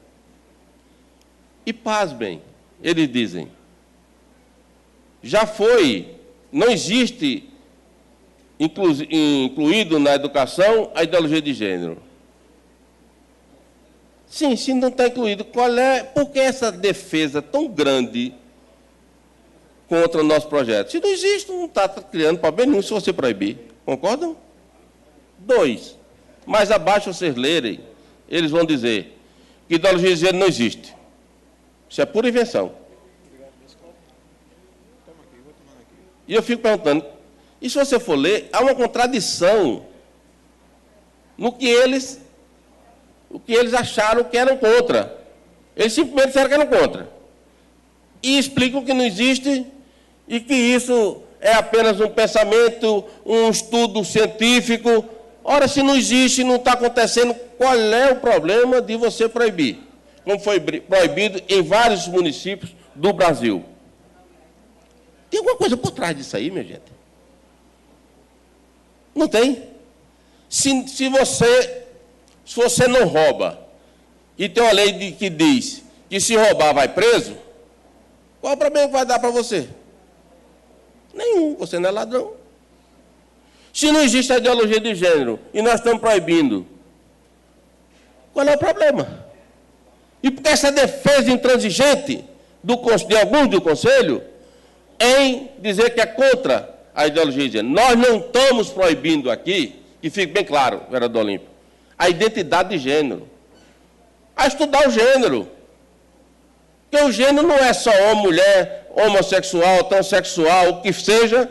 E, pasmem, eles dizem, não existe incluído na educação a ideologia de gênero. Sim, se não está incluído, por que essa defesa tão grande contra o nosso projeto? Se não existe, não está criando problema nenhum se você proibir. Concordam? 2. Mais abaixo, vocês lerem, eles vão dizer que ideologia de gênero não existe. Isso é pura invenção. E eu fico perguntando, e se você for ler, há uma contradição no que eles acharam que eram contra. Eles simplesmente disseram que eram contra. E explicam que não existe e que isso é apenas um pensamento, um estudo científico. Ora, se não existe, não está acontecendo, qual é o problema de você proibir? Como foi proibido em vários municípios do Brasil. Tem alguma coisa por trás disso aí, minha gente? Não tem? Se você não rouba, e tem uma lei que diz que se roubar vai preso, qual é o problema que vai dar para você? Nenhum, você não é ladrão. Se não existe a ideologia de gênero e nós estamos proibindo, qual é o problema? E porque essa defesa intransigente de alguns do Conselho em dizer que é contra a ideologia de gênero. Nós não estamos proibindo aqui, que fique bem claro, vereador Olímpio, a identidade de gênero. A estudar o gênero. Porque o gênero não é só homem, mulher, homossexual, transexual, o que seja.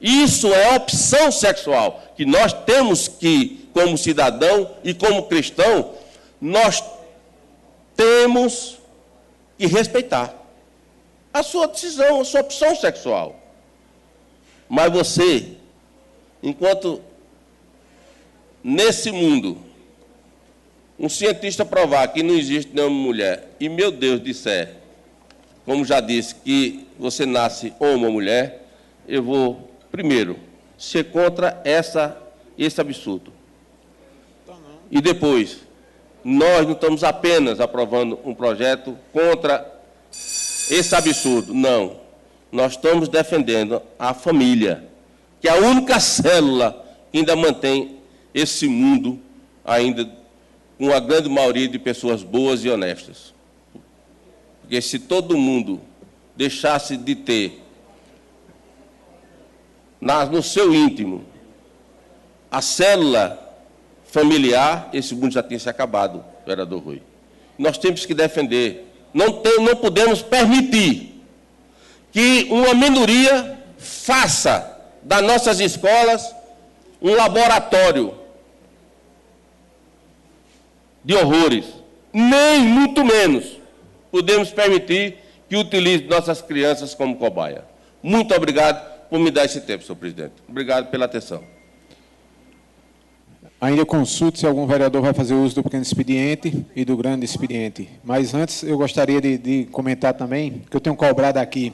Isso é opção sexual, que nós temos que, como cidadão e como cristão, nós temos que respeitar a sua decisão, a sua opção sexual. Mas você, enquanto nesse mundo, um cientista provar que não existe nenhuma mulher, e meu Deus disser, como já disse, que você nasce homem ou mulher, eu vou, primeiro, ser contra esse absurdo. E depois, nós não estamos apenas aprovando um projeto contra esse absurdo, não. Nós estamos defendendo a família, que é a única célula que ainda mantém esse mundo ainda com a grande maioria de pessoas boas e honestas. Porque se todo mundo deixasse de ter no seu íntimo a célula familiar, esse mundo já tinha se acabado, vereador Rui. Nós temos que defender, não podemos permitir que uma minoria faça das nossas escolas um laboratório de horrores. Nem muito menos podemos permitir que utilize nossas crianças como cobaia. Muito obrigado por me dar esse tempo, senhor presidente. Obrigado pela atenção. Ainda consulto se algum vereador vai fazer uso do pequeno expediente e do grande expediente. Mas antes, eu gostaria de comentar também, que eu tenho cobrado aqui,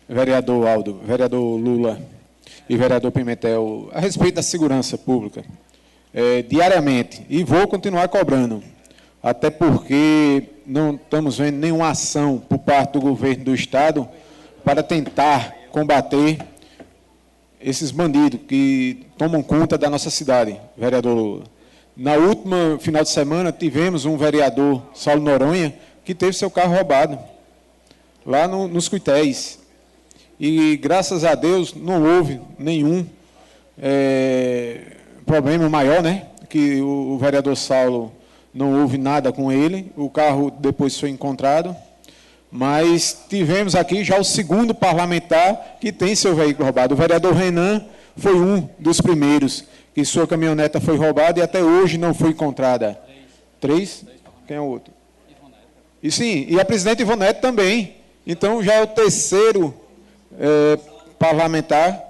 vereador Aldo, vereador Lula e vereador Pimentel, a respeito da segurança pública, diariamente, e vou continuar cobrando, até porque não estamos vendo nenhuma ação por parte do governo do Estado para tentar combater esses bandidos que tomam conta da nossa cidade, vereador Lula. Na última final de semana, tivemos um vereador, Saulo Noronha, que teve seu carro roubado, lá nos Cuitéis. E, graças a Deus, não houve nenhum problema maior, né? Que o vereador Saulo não houve nada com ele, o carro depois foi encontrado. Mas tivemos aqui já o segundo parlamentar que tem seu veículo roubado. O vereador Renan foi um dos primeiros que sua caminhoneta foi roubada e até hoje não foi encontrada. Três? Quem é o outro? E sim, e a presidente Ivonete também. Então já é o terceiro parlamentar,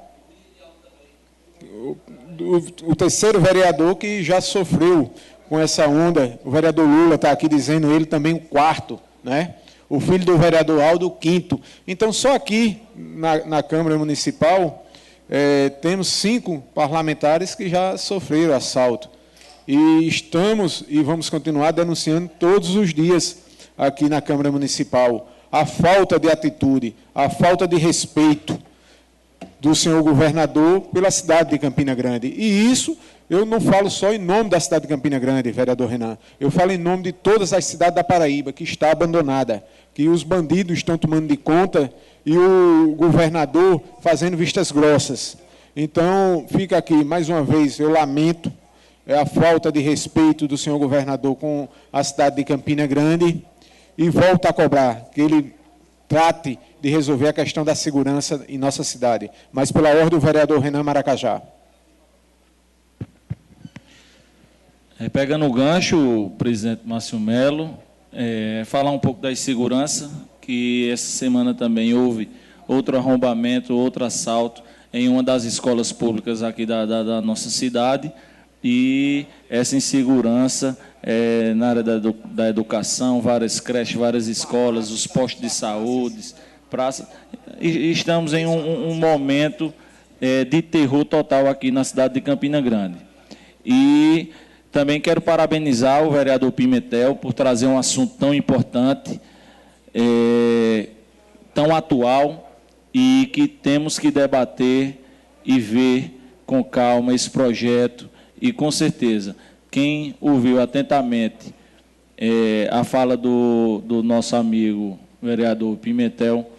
o terceiro vereador que já sofreu com essa onda. O vereador Lula está aqui dizendo, ele também o quarto, né? O filho do vereador Aldo, o quinto. Então, só aqui na Câmara Municipal, temos 5 parlamentares que já sofreram assalto. E estamos e vamos continuar denunciando todos os dias aqui na Câmara Municipal a falta de atitude, a falta de respeito do senhor governador pela cidade de Campina Grande. E isso eu não falo só em nome da cidade de Campina Grande, vereador Renan. Eu falo em nome de todas as cidades da Paraíba, que está abandonada, que os bandidos estão tomando de conta e o governador fazendo vistas grossas. Então, fica aqui, mais uma vez, eu lamento a falta de respeito do senhor governador com a cidade de Campina Grande e volto a cobrar que ele trate de resolver a questão da segurança em nossa cidade. Mas, pela ordem do vereador Renan Maracajá. Pegando o gancho, presidente Márcio Melo, falar um pouco da insegurança, que essa semana também houve outro arrombamento, outro assalto em uma das escolas públicas aqui da nossa cidade, e essa insegurança na área da educação, várias creches, várias escolas, os postos de saúde, praças, estamos em um momento de terror total aqui na cidade de Campina Grande. E também quero parabenizar o vereador Pimentel por trazer um assunto tão importante, tão atual, e que temos que debater e ver com calma esse projeto. E, com certeza, quem ouviu atentamente a fala do nosso amigo vereador Pimentel,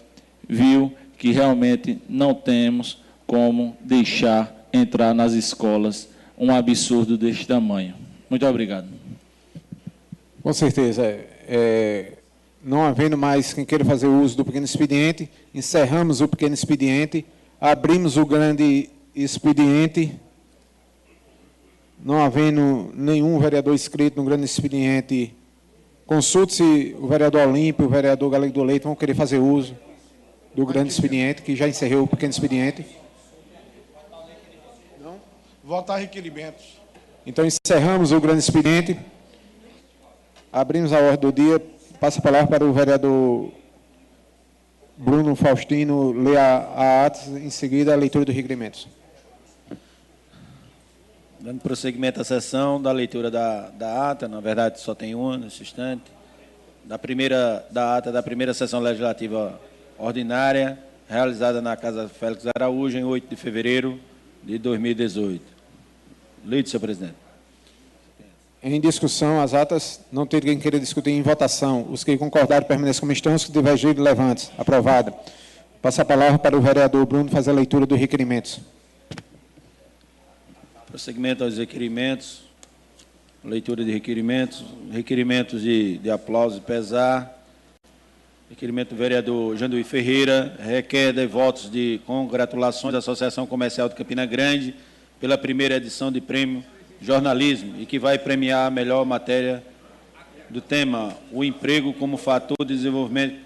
viu que realmente não temos como deixar entrar nas escolas um absurdo deste tamanho. Muito obrigado. Com certeza. Não havendo mais quem queira fazer uso do pequeno expediente, encerramos o pequeno expediente, abrimos o grande expediente. Não havendo nenhum vereador inscrito no grande expediente, consulte-se o vereador Olímpio, o vereador Galego do Leite, vão querer fazer uso do grande expediente, que já encerrou o pequeno expediente. Não? Votar requerimentos. Então, encerramos o grande expediente. Abrimos a ordem do dia. Passa a palavra para o vereador Bruno Faustino ler a ata, em seguida a leitura dos requerimentos. Dando prosseguimento à sessão da leitura da ata, na verdade só tem uma nesse instante, da ata da primeira sessão legislativa ordinária, realizada na Casa Félix Araújo, em 8 de fevereiro de 2018. Leite, senhor presidente. Em discussão, as atas, não tem quem queira discutir em votação. Os que concordaram permaneçam como estão, os que divergirem, levantes. Aprovada. Passa a palavra para o vereador Bruno fazer a leitura dos requerimentos. Prosseguimento aos requerimentos, leitura de requerimentos, requerimentos de aplauso e pesar. Requerimento do vereador Janduí Ferreira, requer de votos de congratulações da Associação Comercial de Campina Grande pela primeira edição de prêmio Jornalismo e que vai premiar a melhor matéria do tema, o emprego como fator de desenvolvimento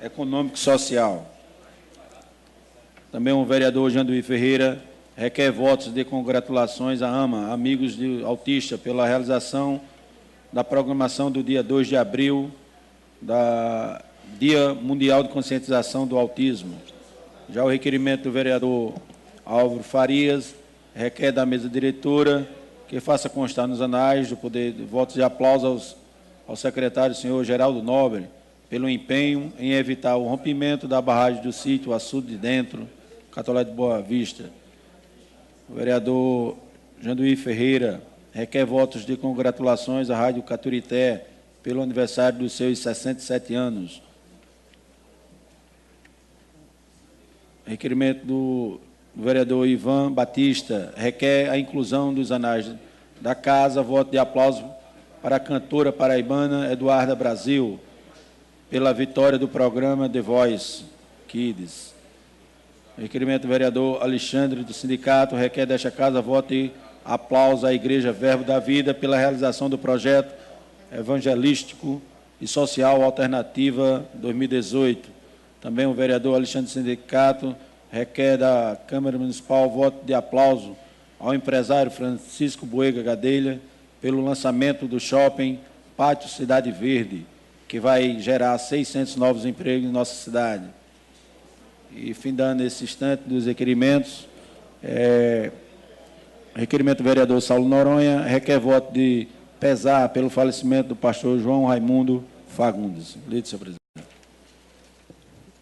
econômico e social. Também o vereador Janduí Ferreira requer votos de congratulações à AMA, Amigos de Autista, pela realização da programação do dia 2 de abril, da Dia Mundial de Conscientização do Autismo. Já o requerimento do vereador Álvaro Farias requer da mesa diretora que faça constar nos anais do poder de votos de aplauso ao secretário, senhor Geraldo Nobre, pelo empenho em evitar o rompimento da barragem do sítio Açude de Dentro, Catolé de Boa Vista. O vereador Janduí Ferreira requer votos de congratulações à Rádio Caturité pelo aniversário dos seus 67 anos. Requerimento do vereador Ivan Batista requer a inclusão dos anais da casa, voto de aplauso para a cantora paraibana Eduarda Brasil, pela vitória do programa The Voice Kids. Requerimento do vereador Alexandre, do sindicato, requer desta casa voto e aplauso à Igreja Verbo da Vida pela realização do projeto evangelístico e social Alternativa 2018. Também o vereador Alexandre, do sindicato, requer da Câmara Municipal voto de aplauso ao empresário Francisco Boega Gadelha pelo lançamento do shopping Pátio Cidade Verde, que vai gerar 600 novos empregos em nossa cidade. E, findando esse instante dos requerimentos, requerimento do vereador Saulo Noronha requer voto de pesar pelo falecimento do pastor João Raimundo Fagundes. Leite, senhor presidente.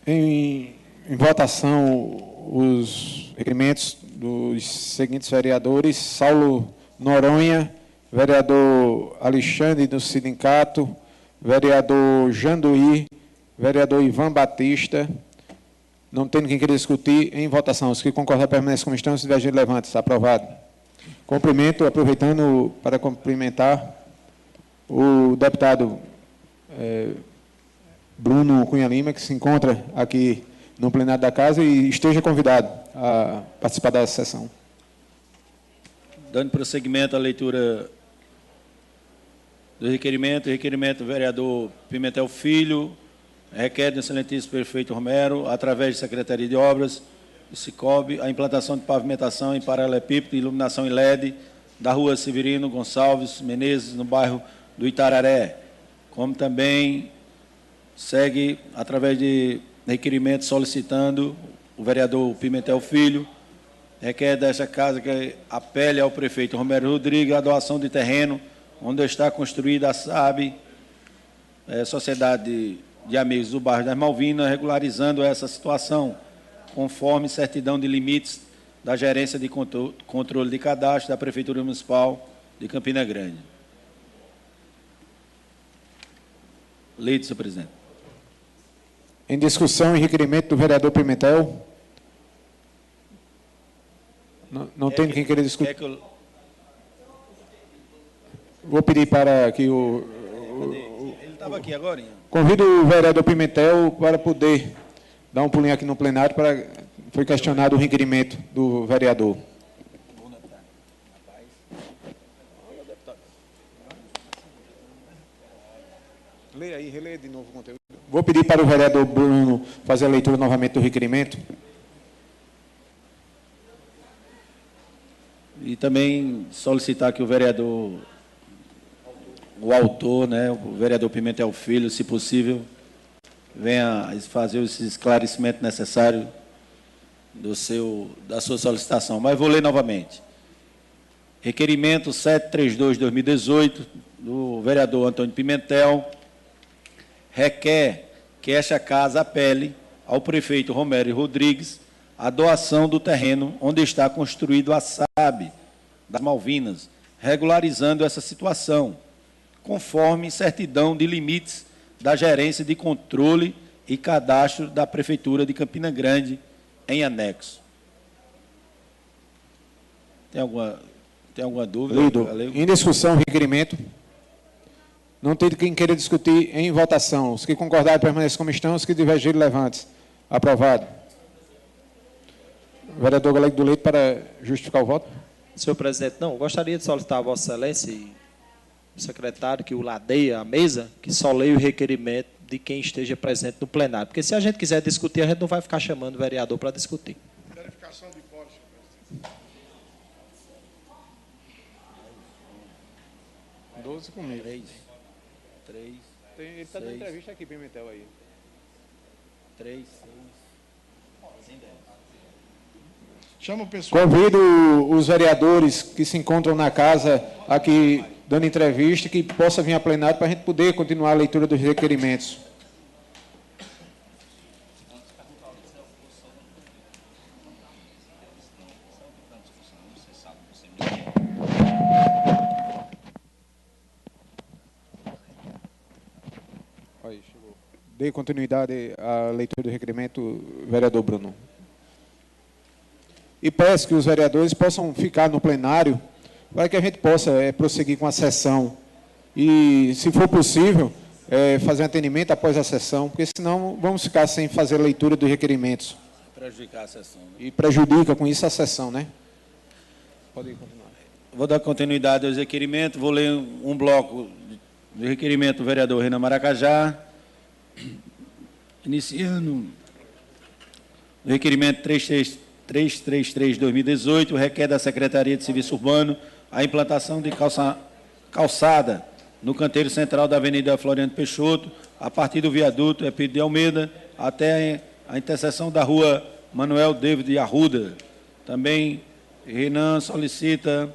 Em votação, os requerimentos dos seguintes vereadores: Saulo Noronha, vereador Alexandre, do sindicato, vereador Janduí, vereador Ivan Batista. Não tendo quem queira discutir, em votação. Os que concordam permanecem como estão, se divergir, levante. Aprovado. Cumprimento, aproveitando para cumprimentar o deputado Bruno Cunha Lima, que se encontra aqui no plenário da casa e esteja convidado a participar da sessão. Dando prosseguimento à leitura do requerimento, requerimento do vereador Pimentel Filho, requer do excelentíssimo prefeito Romero, através da Secretaria de Obras do Sicob, a implantação de pavimentação em paralelepípedo e iluminação em LED da rua Severino Gonçalves Menezes, no bairro do Itararé, como também segue, através de requerimento solicitando o vereador Pimentel Filho, requer desta casa que apele ao prefeito Romero Rodrigues a doação de terreno onde está construída a SAB, Sociedade de Amigos do Bairro das Malvinas, regularizando essa situação, conforme certidão de limites da Gerência de Controle de Cadastro da Prefeitura Municipal de Campina Grande. Leite, senhor presidente. Em discussão e requerimento do vereador Pimentel. Não tem quem queira discutir. Vou pedir para que Ele estava aqui agora. Convido o vereador Pimentel para poder dar um pulinho aqui no plenário. Foi questionado o requerimento do vereador. Leia aí, releia de novo o conteúdo. Vou pedir para o vereador Bruno fazer a leitura novamente do requerimento. E também solicitar que o vereador, o autor, né, o vereador Pimentel Filho, se possível, venha fazer esse esclarecimento necessário da sua solicitação. Mas vou ler novamente. Requerimento 732/2018, do vereador Antônio Pimentel, requer que esta casa apele ao prefeito Romero Rodrigues a doação do terreno onde está construído a SAB das Malvinas, regularizando essa situação, conforme certidão de limites da Gerência de Controle e Cadastro da Prefeitura de Campina Grande, em anexo. Tem alguma dúvida? Lido. Em discussão, requerimento. Não tem quem queira discutir em votação. Os que concordarem permaneçam como estão, os que divergirem, levante. Aprovado. Vereador Galego do Leite, para justificar o voto. Senhor presidente, gostaria de solicitar a Vossa Excelência e o secretário que o ladeia a mesa, que só leia o requerimento de quem esteja presente no plenário. Porque se a gente quiser discutir, a gente não vai ficar chamando o vereador para discutir. Verificação de hipótese, senhor presidente. 12 comigo. 3. Ele está dando entrevista aqui, Pimentel, aí. 3, 6. Chama o pessoal. Convido os vereadores que se encontram na casa aqui dando entrevista, que possa vir a plenário para a gente poder continuar a leitura dos requerimentos. Dê continuidade à leitura do requerimento, vereador Bruno. E peço que os vereadores possam ficar no plenário para que a gente possa prosseguir com a sessão. E, se for possível, fazer atendimento após a sessão, porque senão vamos ficar sem fazer a leitura dos requerimentos. Prejudicar a sessão. Né? E prejudica com isso a sessão, né? Pode continuar. Vou dar continuidade aos requerimentos. Vou ler um bloco do requerimento do vereador Renan Maracajá. Iniciando o requerimento 333/2018, requer da Secretaria de Serviço Urbano a implantação de calçada no canteiro central da Avenida Floriano Peixoto, a partir do viaduto Epídio de Almeida até a interseção da Rua Manuel David Arruda. Também Renan solicita,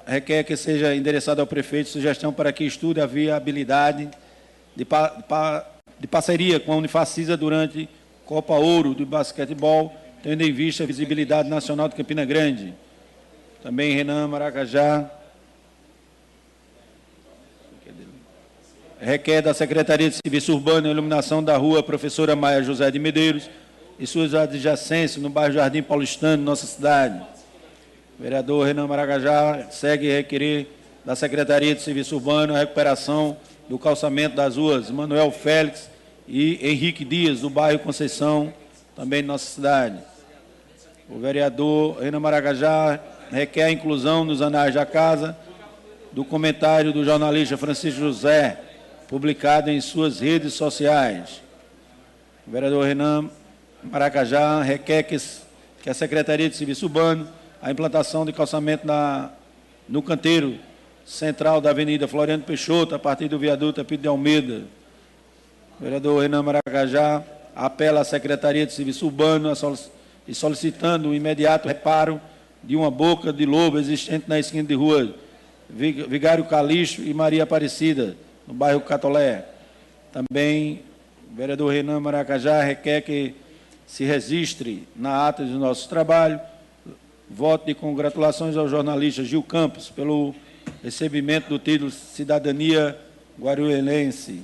requer que seja endereçada ao prefeito sugestão para que estude a viabilidade de parceria com a Unifacisa durante Copa Ouro de basquetebol, tendo em vista a visibilidade nacional de Campina Grande. Também Renan Maracajá requer da Secretaria de Serviço Urbano a iluminação da Rua Professora Maia José de Medeiros e suas adjacências no bairro Jardim Paulistano, nossa cidade. O vereador Renan Maracajá segue a requerer da Secretaria de Serviço Urbano a recuperação do calçamento das ruas Manuel Félix e Henrique Dias, do bairro Conceição, também de nossa cidade. O vereador Renan Maracajá requer a inclusão nos anais da casa do comentário do jornalista Francisco José, publicado em suas redes sociais. O vereador Renan Maracajá requer que a Secretaria de Serviço Urbano a implantação de calçamento no canteiro central da Avenida Floriano Peixoto, a partir do viaduto Epídio de Almeida. O vereador Renan Maracajá apela à Secretaria de Serviço Urbano e solicitando um imediato reparo de uma boca de lobo existente na esquina de rua Vigário Calixto e Maria Aparecida, no bairro Catolé. Também o vereador Renan Maracajá requer que se registre na ata do nosso trabalho voto de congratulações ao jornalista Gil Campos pelo recebimento do título Cidadania Guarulhense.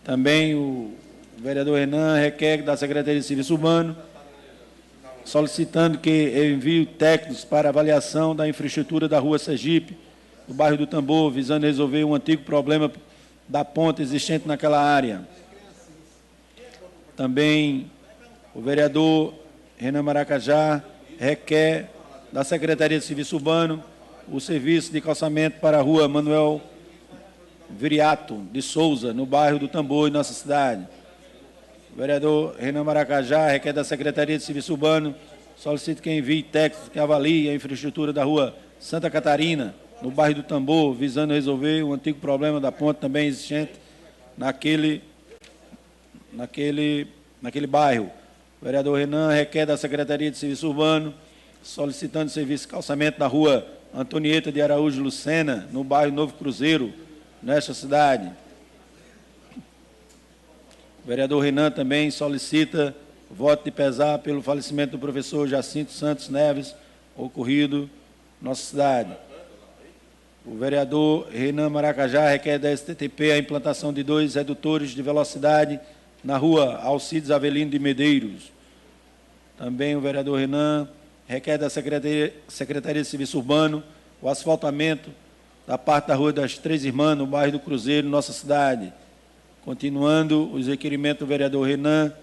Também o vereador Renan requer da Secretaria de Serviço Urbano, solicitando que envie técnicos para avaliação da infraestrutura da rua Sergipe, do bairro do Tambor, visando resolver um antigo problema da ponte existente naquela área. Também o vereador Renan Maracajá requer da Secretaria de Serviço Urbano o serviço de calçamento para a rua Manuel Viriato de Souza, no bairro do Tambor, em nossa cidade. O vereador Renan Maracajá requer da Secretaria de Serviço Urbano, solicita que envie técnicos que avaliem a infraestrutura da rua Santa Catarina, no bairro do Tambor, visando resolver um antigo problema da ponte também existente naquele bairro. O vereador Renan requer da Secretaria de Serviço Urbano, solicitando serviço de calçamento da rua Antonieta de Araújo Lucena, no bairro Novo Cruzeiro, nesta cidade. O vereador Renan também solicita voto de pesar pelo falecimento do professor Jacinto Santos Neves, ocorrido em nossa cidade. O vereador Renan Maracajá requer da STTP a implantação de 2 redutores de velocidade na rua Alcides Avelino de Medeiros. Também o vereador Renan requer da Secretaria de Serviço Urbano o asfaltamento da parte da Rua das Três Irmãs, no bairro do Cruzeiro, nossa cidade. Continuando os requerimentos do vereador Renan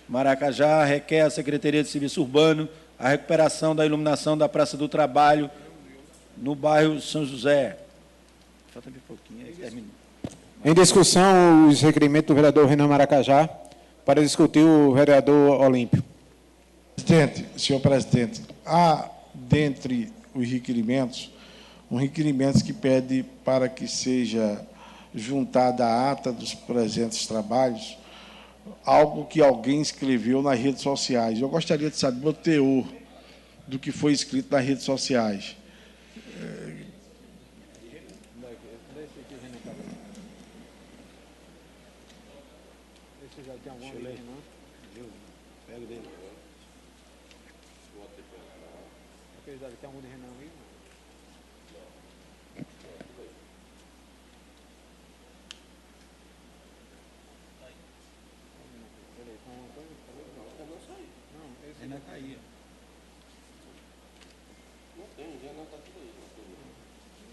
Maracajá, requer à Secretaria de Serviço Urbano a recuperação da iluminação da Praça do Trabalho, no bairro São José. Falta bem pouquinho, aí termina. Em discussão, os requerimentos do vereador Renan Maracajá para discutir o vereador Olímpio. Senhor presidente, há, dentre os requerimentos, um requerimento que pede para que seja juntada à ata dos presentes trabalhos algo que alguém escreveu nas redes sociais. Eu gostaria de saber o teor do que foi escrito nas redes sociais.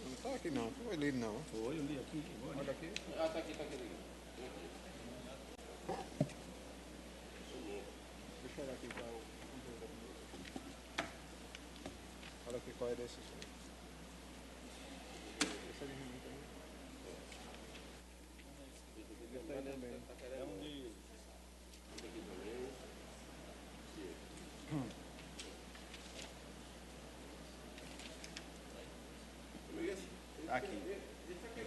Não está aqui não, foi lido não. Foi, eu li aqui. Olha aqui. Ah, está aqui, está aqui. Deixa eu olhar aqui qual é o... Olha aqui qual é desse. Esse é de Renan também. Esse aí também. É um de... Aqui.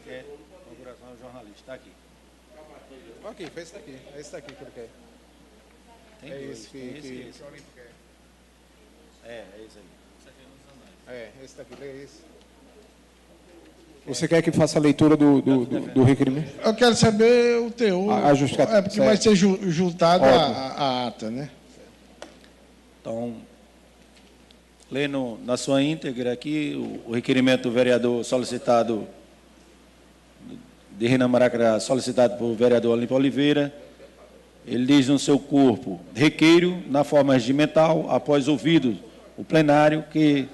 Que é inauguração do jornalista. Está aqui. Aqui, foi esse daqui. É esse daqui que ele quer. Tem É dois, esse tem que esse. o Olímpio quer. É esse aí. É, esse daqui, lê esse. Você quer que faça a leitura do requerimento? Eu quero saber o teor. A justificativa. É, porque vai ser juntado a ata, né? Então, lendo na sua íntegra aqui o requerimento do vereador solicitado, de Renan Maracajá, solicitado por vereador Olímpio Oliveira, ele diz no seu corpo: requeiro, na forma regimental, após ouvido o plenário, que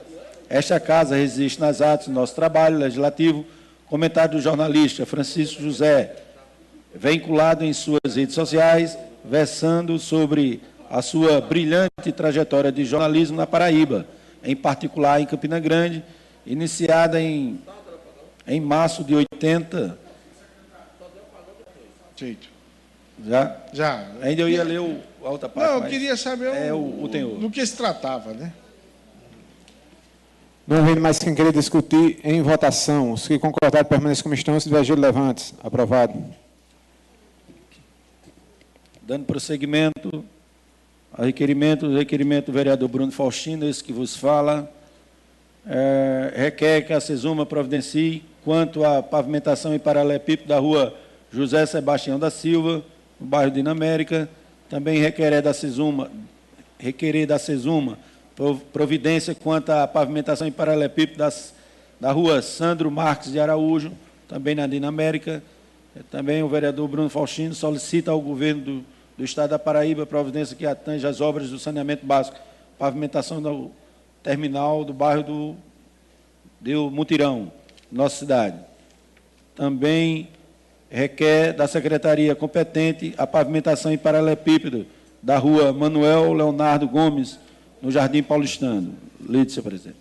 esta casa resiste nas atas do nosso trabalho legislativo, comentário do jornalista Francisco José, vinculado em suas redes sociais, versando sobre a sua brilhante trajetória de jornalismo na Paraíba, em particular em Campina Grande, iniciada em março de 80. Feito. Já? Já. Ainda eu ia ler a outra parte. Não, eu mas queria saber o teor. do que se tratava, né? Não havendo mais quem querer discutir em votação. Os que concordarem permaneçam como estão, se divergirem, levante. Aprovado. Dando prosseguimento ao requerimento do vereador Bruno Faustino, esse que vos fala, requer que a CESUMA providencie quanto à pavimentação e paralelepípedo da rua José Sebastião da Silva, no bairro Dinamérica. Também requerer da CESUMA providência quanto à pavimentação e paralelepípedo da rua Sandro Marques de Araújo, também na Dinamérica. Também o vereador Bruno Faustino solicita ao governo do Estado da Paraíba providência que atinja as obras do saneamento básico, pavimentação do terminal do bairro do Mutirão, nossa cidade. Também requer da secretaria competente a pavimentação em paralelepípedo da rua Manuel Leonardo Gomes, no Jardim Paulistano. Lide, senhor presidente.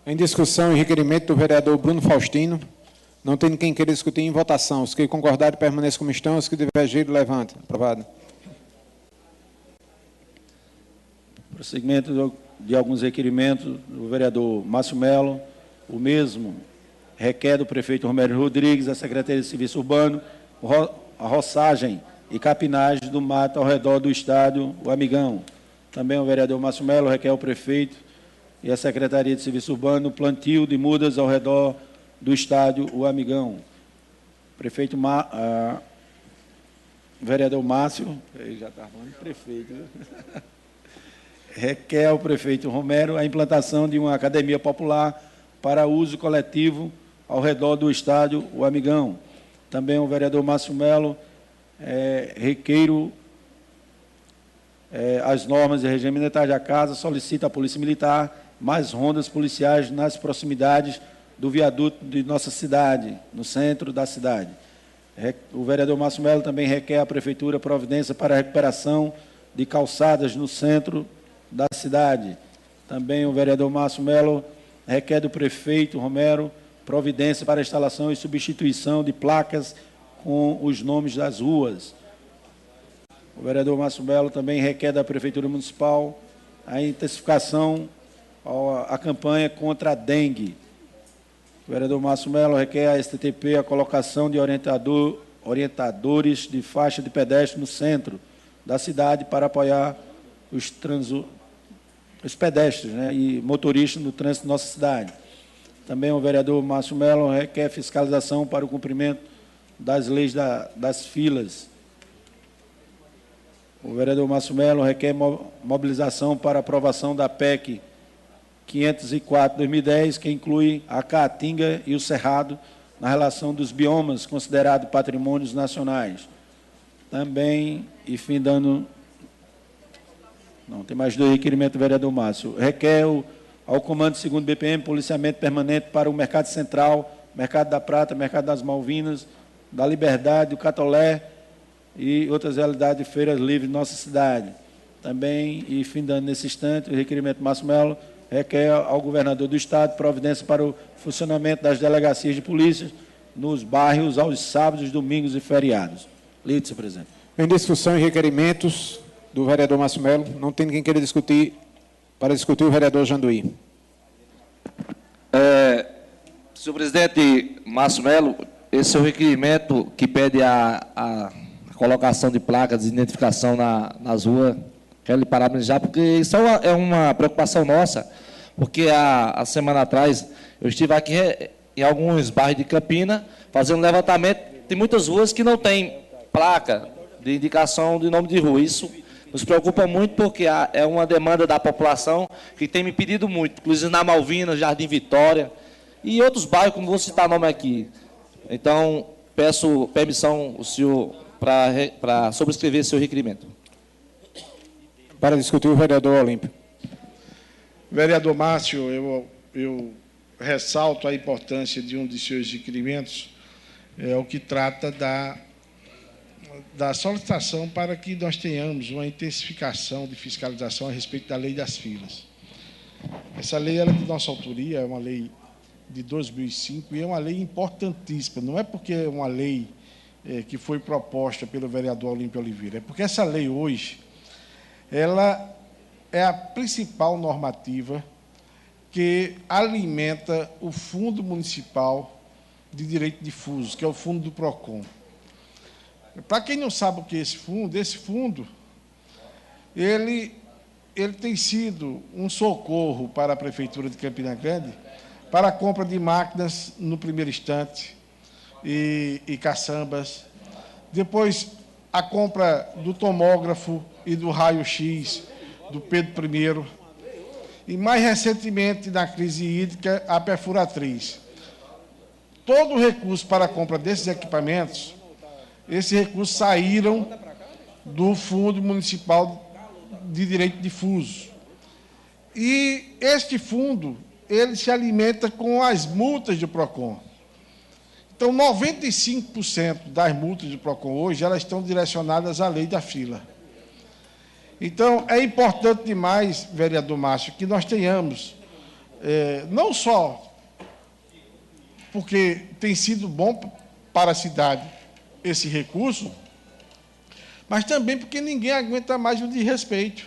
Em discussão e requerimento do vereador Bruno Faustino. Não tendo quem queira discutir em votação. Os que concordarem permaneçam como estão. Os que divergirem, levantem. Aprovado. Prosseguimento de alguns requerimentos do vereador Márcio Melo. O mesmo requer do prefeito Romero Rodrigues, a Secretaria de Serviço Urbano, a roçagem e capinagem do mato ao redor do estádio O Amigão. Também o vereador Márcio Melo requer ao prefeito e a Secretaria de Serviço Urbano o plantio de mudas ao redor do estádio O Amigão. Prefeito vereador Márcio, ele já está falando de prefeito, requer ao prefeito Romero a implantação de uma academia popular para uso coletivo ao redor do estádio O Amigão. Também o vereador Márcio Melo requeiro as normas de regimentação da casa, solicita à Polícia Militar mais rondas policiais nas proximidades do viaduto de nossa cidade, no centro da cidade. O vereador Márcio Melo também requer à Prefeitura providência para a recuperação de calçadas no centro da cidade. Também o vereador Márcio Melo requer do prefeito Romero providência para a instalação e substituição de placas com os nomes das ruas. O vereador Márcio Melo também requer da Prefeitura Municipal a intensificação à campanha contra a dengue. O vereador Márcio Melo requer à STTP a colocação de orientadores de faixa de pedestre no centro da cidade para apoiar os pedestres, né, e motoristas no trânsito da nossa cidade. Também o vereador Márcio Melo requer fiscalização para o cumprimento das leis das filas. O vereador Márcio Melo requer mobilização para aprovação da PEC 504/2010, que inclui a Caatinga e o Cerrado na relação dos biomas considerados patrimônios nacionais. Também, e findando... Não, tem mais dois requerimentos do vereador Márcio. Requer ao Comando 2º BPM policiamento permanente para o Mercado Central, Mercado da Prata, Mercado das Malvinas, da Liberdade, do Catolé e outras realidades de feiras livres de nossa cidade. Também, e findando nesse instante, o requerimento Márcio Melo requer ao governador do Estado providência para o funcionamento das delegacias de polícia nos bairros aos sábados, domingos e feriados. Lide, senhor presidente. Em discussão e requerimentos do vereador Márcio Melo. Não tem ninguém querer discutir. Para discutir, o vereador Janduí. Senhor presidente Márcio Melo, esse é o requerimento que pede a colocação de placas de identificação nas ruas. Quero lhe parabenizar, porque isso é uma preocupação nossa, porque a semana atrás eu estive aqui em alguns bairros de Campina, fazendo levantamento. Tem muitas ruas que não tem placa de indicação de nome de rua. Isso nos preocupa muito, porque é uma demanda da população que tem me pedido muito, inclusive na Malvinas, Jardim Vitória e outros bairros, como vou citar nome aqui. Então, peço permissão ao senhor para sobrescrever seu requerimento. Para discutir, o vereador Olímpio. Vereador Márcio, eu ressalto a importância de um de seus requerimentos, o que trata da solicitação para que nós tenhamos uma intensificação de fiscalização a respeito da lei das filas. Essa lei ela é de nossa autoria, é uma lei de 2005 e é uma lei importantíssima. Não é porque é uma lei que foi proposta pelo vereador Olímpio Oliveira, é porque essa lei hoje ela é a principal normativa que alimenta o Fundo Municipal de Direito Difuso, que é o fundo do PROCON. Para quem não sabe o que é esse fundo, ele tem sido um socorro para a Prefeitura de Campina Grande para a compra de máquinas no primeiro instante e caçambas. Depois, a compra do tomógrafo e do raio-x do Pedro I. E, mais recentemente, na crise hídrica, a perfuratriz. Todo o recurso para a compra desses equipamentos, esses recursos saíram do Fundo Municipal de Direito Difuso. E este fundo, ele se alimenta com as multas do PROCON. Então, 95% das multas do PROCON hoje, elas estão direcionadas à lei da fila. Então, é importante demais, vereador Márcio, que nós tenhamos, não só porque tem sido bom para a cidade esse recurso, mas também porque ninguém aguenta mais o desrespeito,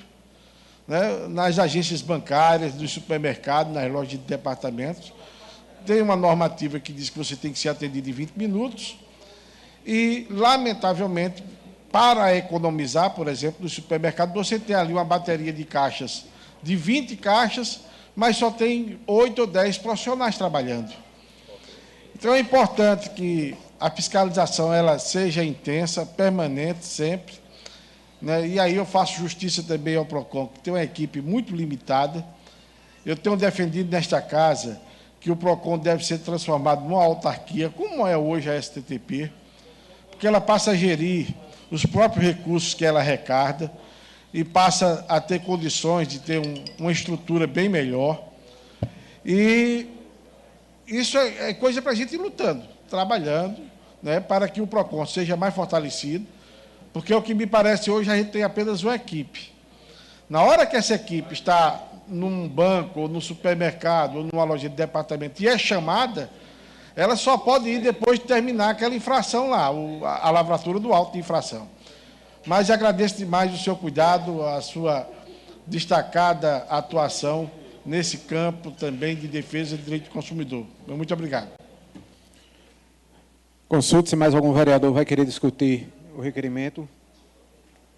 né? Nas agências bancárias, nos supermercados, nas lojas de departamentos. Tem uma normativa que diz que você tem que ser atendido em 20 minutos e, lamentavelmente, para economizar, por exemplo, no supermercado, você tem ali uma bateria de caixas, de 20 caixas, mas só tem 8 ou 10 profissionais trabalhando. Então, é importante que a fiscalização ela seja intensa, permanente, sempre, né? E aí eu faço justiça também ao PROCON, que tem uma equipe muito limitada. Eu tenho defendido nesta casa que o PROCON deve ser transformado numa autarquia, como é hoje a STTP, porque ela passa a gerir os próprios recursos que ela arrecada e passa a ter condições de ter uma estrutura bem melhor. E isso é coisa para a gente ir lutando, trabalhando, né, para que o PROCON seja mais fortalecido, porque o que me parece hoje a gente tem apenas uma equipe. Na hora que essa equipe está num banco, ou no supermercado, ou numa loja de departamento, e é chamada, ela só pode ir depois de terminar aquela infração lá, a lavratura do auto de infração. Mas agradeço demais o seu cuidado, a sua destacada atuação nesse campo também de defesa do direito do consumidor. Muito obrigado. Consulte se mais algum vereador vai querer discutir o requerimento.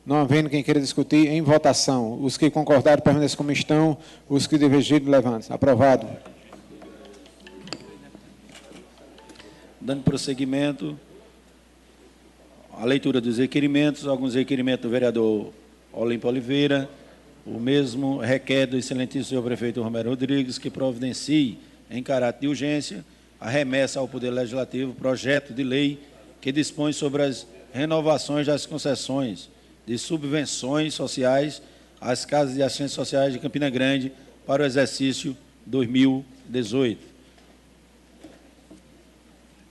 Não havendo quem queira discutir, em votação. Os que concordaram permaneçam como estão, os que divergiram, levantem. Aprovado. Dando prosseguimento à leitura dos requerimentos, alguns requerimentos do vereador Olímpio Oliveira. O mesmo requer do excelentíssimo senhor prefeito Romero Rodrigues que providencie, em caráter de urgência, a remessa ao Poder Legislativo projeto de lei que dispõe sobre as renovações das concessões de subvenções sociais às casas de assistência sociais de Campina Grande para o exercício 2018.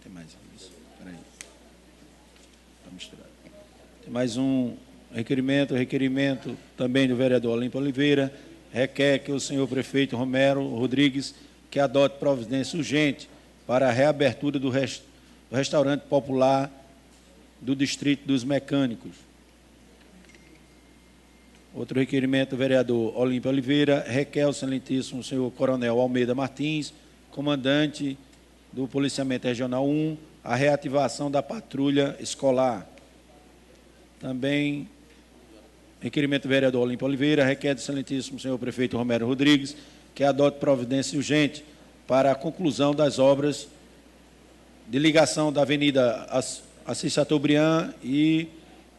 Tem mais isso? Espera aí. Está misturado. Tem mais um requerimento também do vereador Olímpio Oliveira, requer que o senhor prefeito Romero Rodrigues que adote providência urgente para a reabertura do restaurante popular do Distrito dos Mecânicos. Outro requerimento do vereador Olímpio Oliveira, requer ao excelentíssimo senhor Coronel Almeida Martins, comandante do Policiamento Regional 1, a reativação da patrulha escolar. Também, requerimento do vereador Olímpio Oliveira, requer do excelentíssimo senhor prefeito Romero Rodrigues que adote providência urgente para a conclusão das obras de ligação da Avenida Assis Chateaubriand e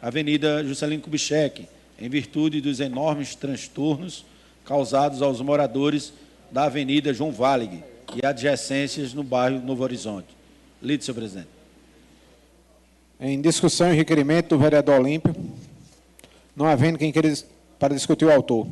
Avenida Juscelino Kubitschek, em virtude dos enormes transtornos causados aos moradores da Avenida João Valig e adjacências no bairro Novo Horizonte. Lide, senhor presidente. Em discussão e requerimento do vereador Olímpio, não havendo quem queira para discutir o autor.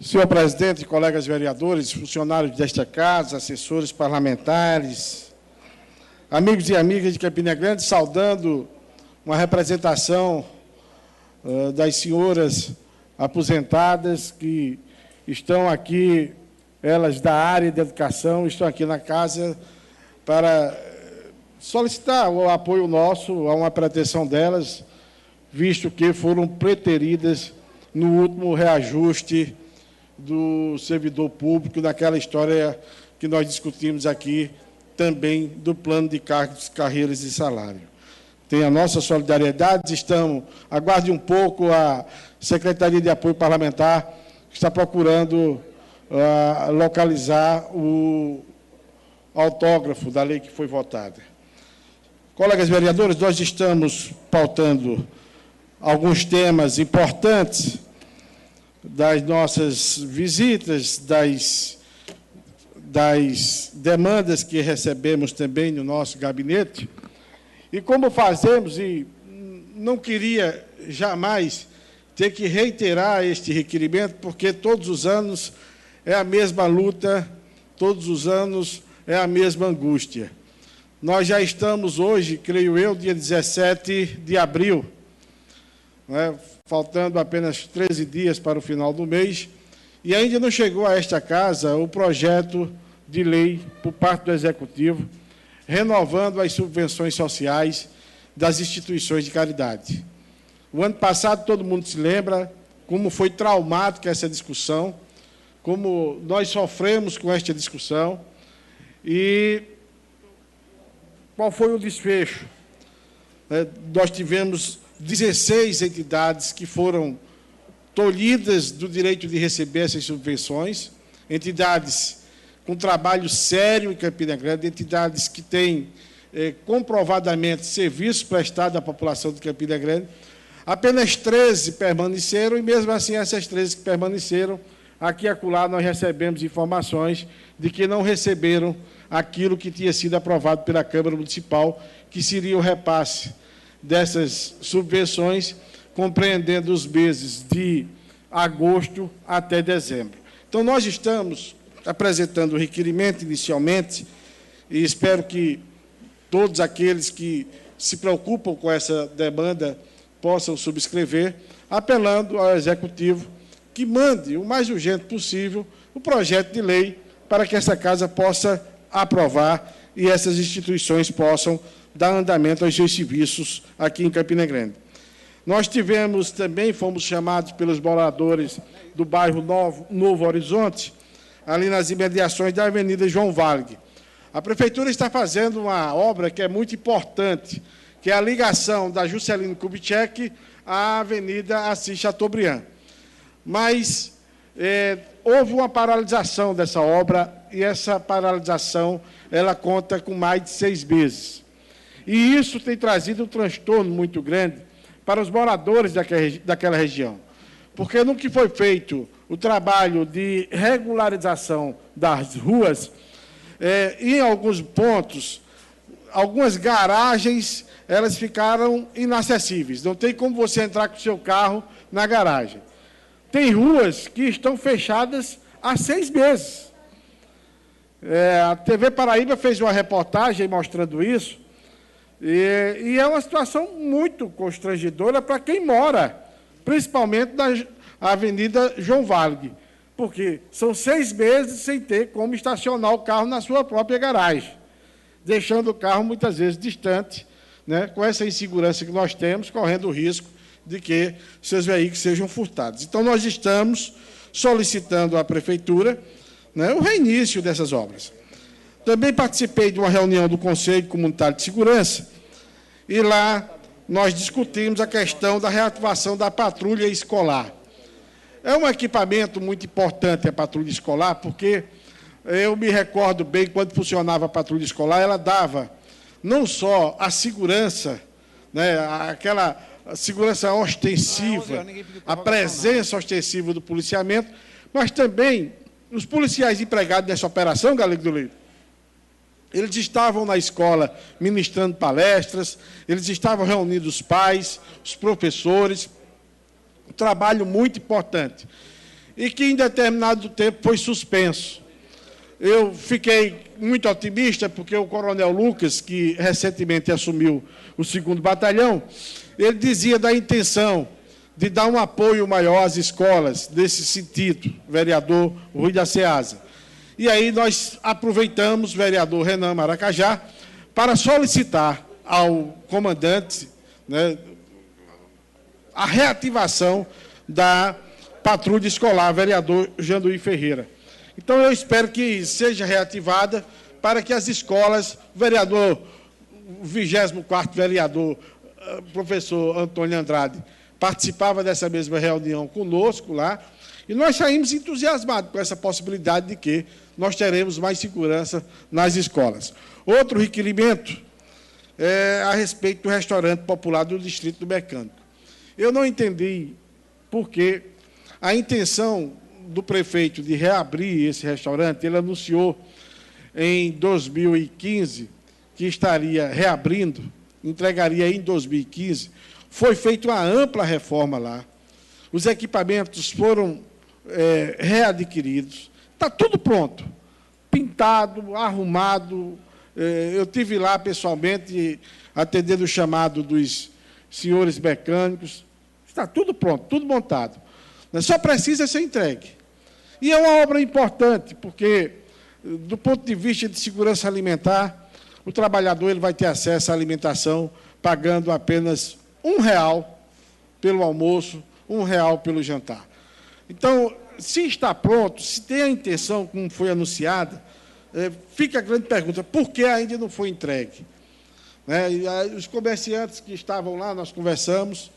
Senhor presidente, colegas vereadores, funcionários desta casa, assessores parlamentares, amigos e amigas de Campina Grande, saudando uma representação das senhoras aposentadas que estão aqui elas da área de educação, estão aqui na casa para solicitar o apoio nosso a uma pretensão delas, visto que foram preteridas no último reajuste do servidor público, daquela história que nós discutimos aqui, também do plano de cargos, carreiras e salário. Tem a nossa solidariedade, aguarde um pouco, a Secretaria de Apoio Parlamentar está procurando localizar o autógrafo da lei que foi votada. Colegas vereadores, nós estamos pautando alguns temas importantes das nossas visitas, das demandas que recebemos também no nosso gabinete. E como fazemos, e não queria jamais ter que reiterar este requerimento, porque todos os anos é a mesma luta, todos os anos é a mesma angústia. Nós já estamos hoje, creio eu, dia 17 de abril, né, faltando apenas 13 dias para o final do mês, e ainda não chegou a esta casa o projeto de lei por parte do Executivo, renovando as subvenções sociais das instituições de caridade. O ano passado, todo mundo se lembra como foi traumática essa discussão, como nós sofremos com esta discussão, e qual foi o desfecho? Nós tivemos 16 entidades que foram tolhidas do direito de receber essas subvenções, entidades com trabalho sério em Campina Grande, entidades que têm comprovadamente serviços prestados à população de Campina Grande. Apenas 13 permaneceram, e mesmo assim essas 13 que permaneceram, aqui e acolá nós recebemos informações de que não receberam aquilo que tinha sido aprovado pela Câmara Municipal, que seria o repasse dessas subvenções, compreendendo os meses de agosto até dezembro. Então, nós estamos apresentando o requerimento inicialmente, e espero que todos aqueles que se preocupam com essa demanda possam subscrever, apelando ao Executivo que mande o mais urgente possível o projeto de lei para que essa casa possa aprovar e essas instituições possam dar andamento aos seus serviços aqui em Campina Grande. Nós tivemos também, fomos chamados pelos moradores do bairro Novo Horizonte, ali nas imediações da Avenida João Valgue. A Prefeitura está fazendo uma obra que é muito importante, que é a ligação da Juscelino Kubitschek à Avenida Assis Chateaubriand. Mas houve uma paralisação dessa obra, e essa paralisação ela conta com mais de 6 meses. E isso tem trazido um transtorno muito grande para os moradores daquela região. Porque no que foi feito o trabalho de regularização das ruas, em alguns pontos, algumas garagens, elas ficaram inacessíveis. Não tem como você entrar com o seu carro na garagem. Tem ruas que estão fechadas há 6 meses. A TV Paraíba fez uma reportagem mostrando isso, e é uma situação muito constrangedora para quem mora, principalmente na Avenida João Valgue, porque são 6 meses sem ter como estacionar o carro na sua própria garagem, deixando o carro muitas vezes distante, né, com essa insegurança que nós temos, correndo o risco de que seus veículos sejam furtados. Então, nós estamos solicitando à Prefeitura, né, o reinício dessas obras. Também participei de uma reunião do Conselho Comunitário de Segurança, e lá nós discutimos a questão da reativação da patrulha escolar. É um equipamento muito importante a patrulha escolar, porque eu me recordo bem, quando funcionava a patrulha escolar, ela dava não só a segurança, né, aquela segurança ostensiva, a presença ostensiva do policiamento, mas também os policiais empregados nessa operação, Galego do Leite, eles estavam na escola ministrando palestras, eles estavam reunindo os pais, os professores, um trabalho muito importante, e que em determinado tempo foi suspenso. Eu fiquei muito otimista, porque o coronel Lucas, que recentemente assumiu o 2º Batalhão, ele dizia da intenção de dar um apoio maior às escolas, nesse sentido, vereador Rui da Ceasa. E aí nós aproveitamos, vereador Renan Maracajá, para solicitar ao comandante, né, a reativação da patrulha escolar, vereador Janduí Ferreira. Então, eu espero que seja reativada para que as escolas, o 24º vereador, professor Antônio Andrade, participava dessa mesma reunião conosco lá, e nós saímos entusiasmados com essa possibilidade de que nós teremos mais segurança nas escolas. Outro requerimento é a respeito do restaurante popular do Distrito do Mecânico. Eu não entendi por que a intenção do prefeito de reabrir esse restaurante, ele anunciou em 2015 que estaria reabrindo, entregaria em 2015, foi feita uma ampla reforma lá, os equipamentos foram readquiridos, está tudo pronto, pintado, arrumado. Eu estive lá pessoalmente, atendendo o chamado dos senhores mecânicos, está tudo pronto, tudo montado. Só precisa ser entregue. E é uma obra importante, porque, do ponto de vista de segurança alimentar, o trabalhador ele vai ter acesso à alimentação pagando apenas R$1 pelo almoço, R$1 pelo jantar. Então, se está pronto, se tem a intenção, como foi anunciada, fica a grande pergunta, por que ainda não foi entregue? E os comerciantes que estavam lá, nós conversamos,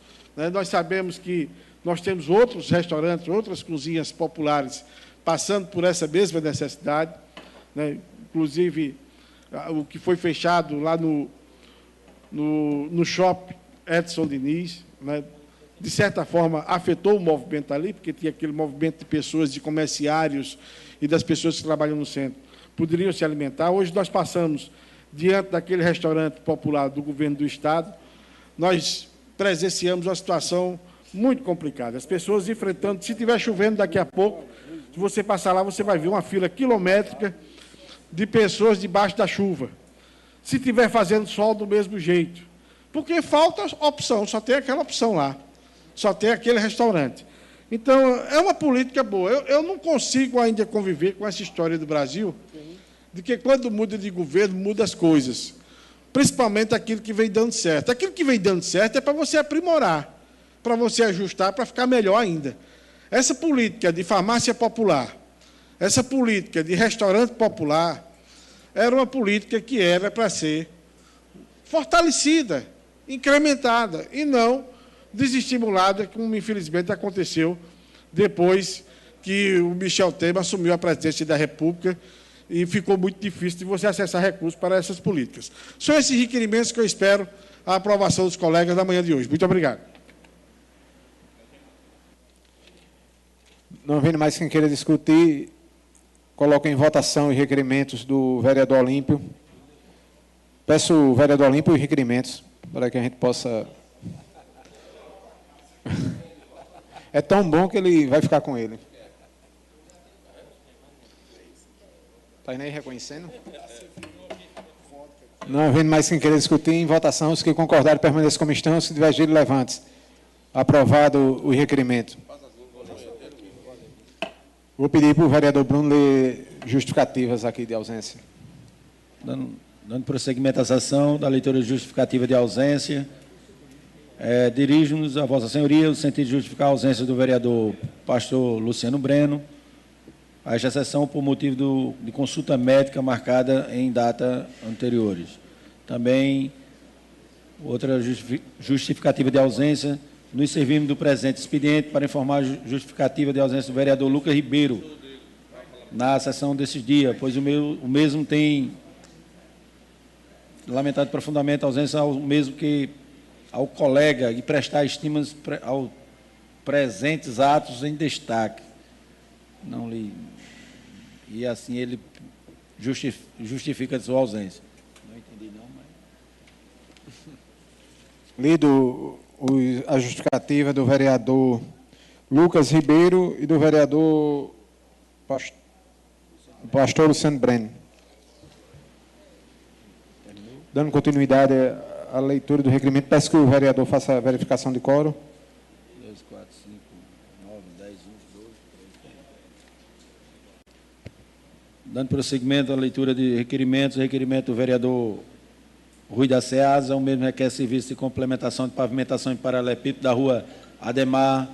nós sabemos que nós temos outros restaurantes, outras cozinhas populares passando por essa mesma necessidade, inclusive o que foi fechado lá no shopping Edson Diniz, de certa forma afetou o movimento ali, porque tinha aquele movimento de pessoas, de comerciários e das pessoas que trabalham no centro, poderiam se alimentar. Hoje nós passamos diante daquele restaurante popular do governo do Estado, nós presenciamos uma situação muito complicada. As pessoas enfrentando, se estiver chovendo daqui a pouco, se você passar lá, você vai ver uma fila quilométrica de pessoas debaixo da chuva. Se estiver fazendo sol, do mesmo jeito. Porque falta opção, só tem aquela opção lá. Só tem aquele restaurante. Então, é uma política boa. Eu não consigo ainda conviver com essa história do Brasil, de que quando muda de governo, muda as coisas. Principalmente aquilo que vem dando certo. Aquilo que vem dando certo é para você aprimorar, para você ajustar, para ficar melhor ainda. Essa política de farmácia popular, essa política de restaurante popular, era uma política que era para ser fortalecida, incrementada, e não desestimulada, como infelizmente aconteceu depois que o Michel Temer assumiu a presidência da República e ficou muito difícil de você acessar recursos para essas políticas. São esses requerimentos que eu espero a aprovação dos colegas na manhã de hoje. Muito obrigado. Não havendo mais quem queira discutir, coloco em votação os requerimentos do vereador Olímpio. Peço o vereador Olímpio os requerimentos, para que a gente possa... É tão bom que ele vai ficar com ele. Está aí reconhecendo? Não havendo mais quem queira discutir, em votação, os que concordarem permaneçam como estão, se divergirem, levante-se. Aprovado o requerimento. Vou pedir para o vereador Bruno ler justificativas aqui de ausência. Dando prosseguimento à sessão da leitura justificativa de ausência, dirijo-nos a Vossa Senhoria no sentido de justificar a ausência do vereador pastor Luciano Breno, a esta sessão por motivo de consulta médica marcada em data anteriores. Também, outra justificativa de ausência, nos servimos do presente expediente para informar a justificativa de ausência do vereador Lucas Ribeiro na sessão desses dias, pois o mesmo tem lamentado profundamente a ausência ao mesmo que ao colega e prestar estimas aos presentes atos em destaque. Não li. E assim ele justifica a sua ausência. Não entendi não, mas... Lido a justificativa do vereador Lucas Ribeiro e do vereador pastor Luciano Breno. Dando continuidade à leitura do requerimento, peço que o vereador faça a verificação de quórum. 2, 4, 5, 9, 10, 11, 12, 13, Dando prosseguimento à leitura de requerimentos, requerimento do vereador Rui da Ceasa, o mesmo requer serviço de complementação de pavimentação em paralelepípedo da rua Ademar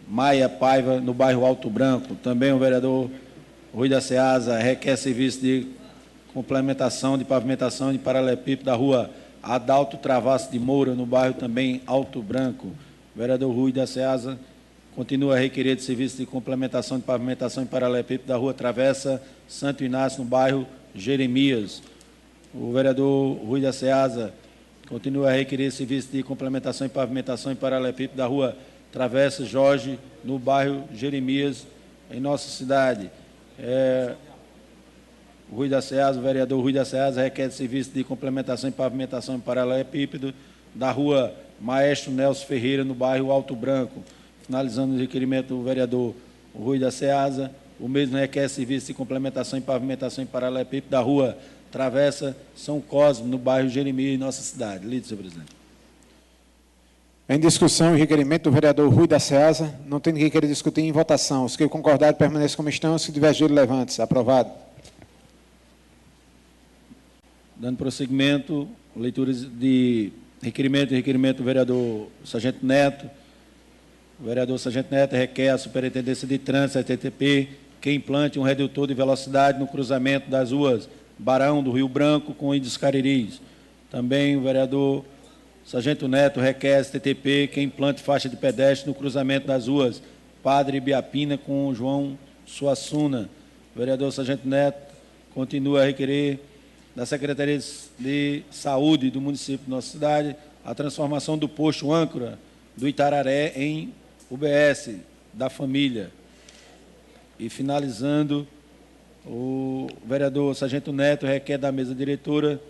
Maia Paiva, no bairro Alto Branco. Também o vereador Rui da Ceasa requer serviço de complementação de pavimentação de paralelepípedo da rua Adalto Travasso de Moura, no bairro também Alto Branco. O vereador Rui da Ceasa continua a requerer de serviço de complementação de pavimentação em paralelepípedo da rua Travessa Santo Inácio, no bairro Jeremias. O vereador Rui da Ceasa continua a requerer serviço de complementação e pavimentação em paralelepípedo da rua Travessa Jorge, no bairro Jeremias, em nossa cidade. O vereador Rui da Ceasa requer serviço de complementação e pavimentação em paralelepípedo da rua Maestro Nelson Ferreira, no bairro Alto Branco. Finalizando o requerimento do vereador Rui da Ceasa, o mesmo requer serviço de complementação e pavimentação em paralelepípedo da rua Travessa São Cosme, no bairro Jeremias, em nossa cidade. Lido, senhor presidente. Em discussão, o requerimento do vereador Rui da Ceasa. Não tem ninguém querer discutir em votação. Os que concordarem permaneçam como estão. Os que divergirem, levante-se. Aprovado. Dando prosseguimento, leituras de requerimento do vereador Sargento Neto. O vereador Sargento Neto requer à Superintendência de Trânsito, STTP, que implante um redutor de velocidade no cruzamento das ruas Barão do Rio Branco com Índios Cariris. Também o vereador Sargento Neto requer STTP que implante faixa de pedestre no cruzamento das ruas Padre Biapina com João Suassuna. O vereador Sargento Neto continua a requerer da Secretaria de Saúde do município de nossa cidade a transformação do posto âncora do Itararé em UBS da família. E, finalizando, o vereador Sargento Neto requer da mesa diretora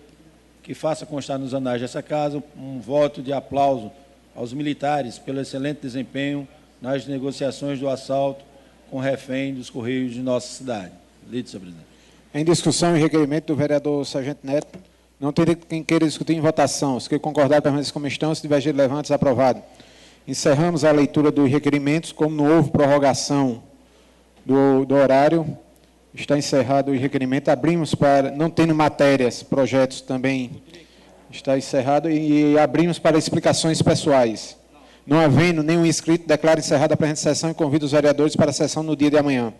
que faça constar nos anais dessa casa um voto de aplauso aos militares pelo excelente desempenho nas negociações do assalto com refém dos Correios de nossa cidade. Lido, senhor presidente. Em discussão e requerimento do vereador Sargento Neto. Não tem quem queira discutir em votação. Os que concordarem permaneçam como estão. Se divergirem, levante-se. Aprovado. Encerramos a leitura dos requerimentos. Como não houve prorrogação do horário, está encerrado o requerimento. Abrimos para, não tendo matérias, projetos também está encerrado, e abrimos para explicações pessoais. Não havendo nenhum inscrito, declaro encerrada a presente sessão e convido os vereadores para a sessão no dia de amanhã.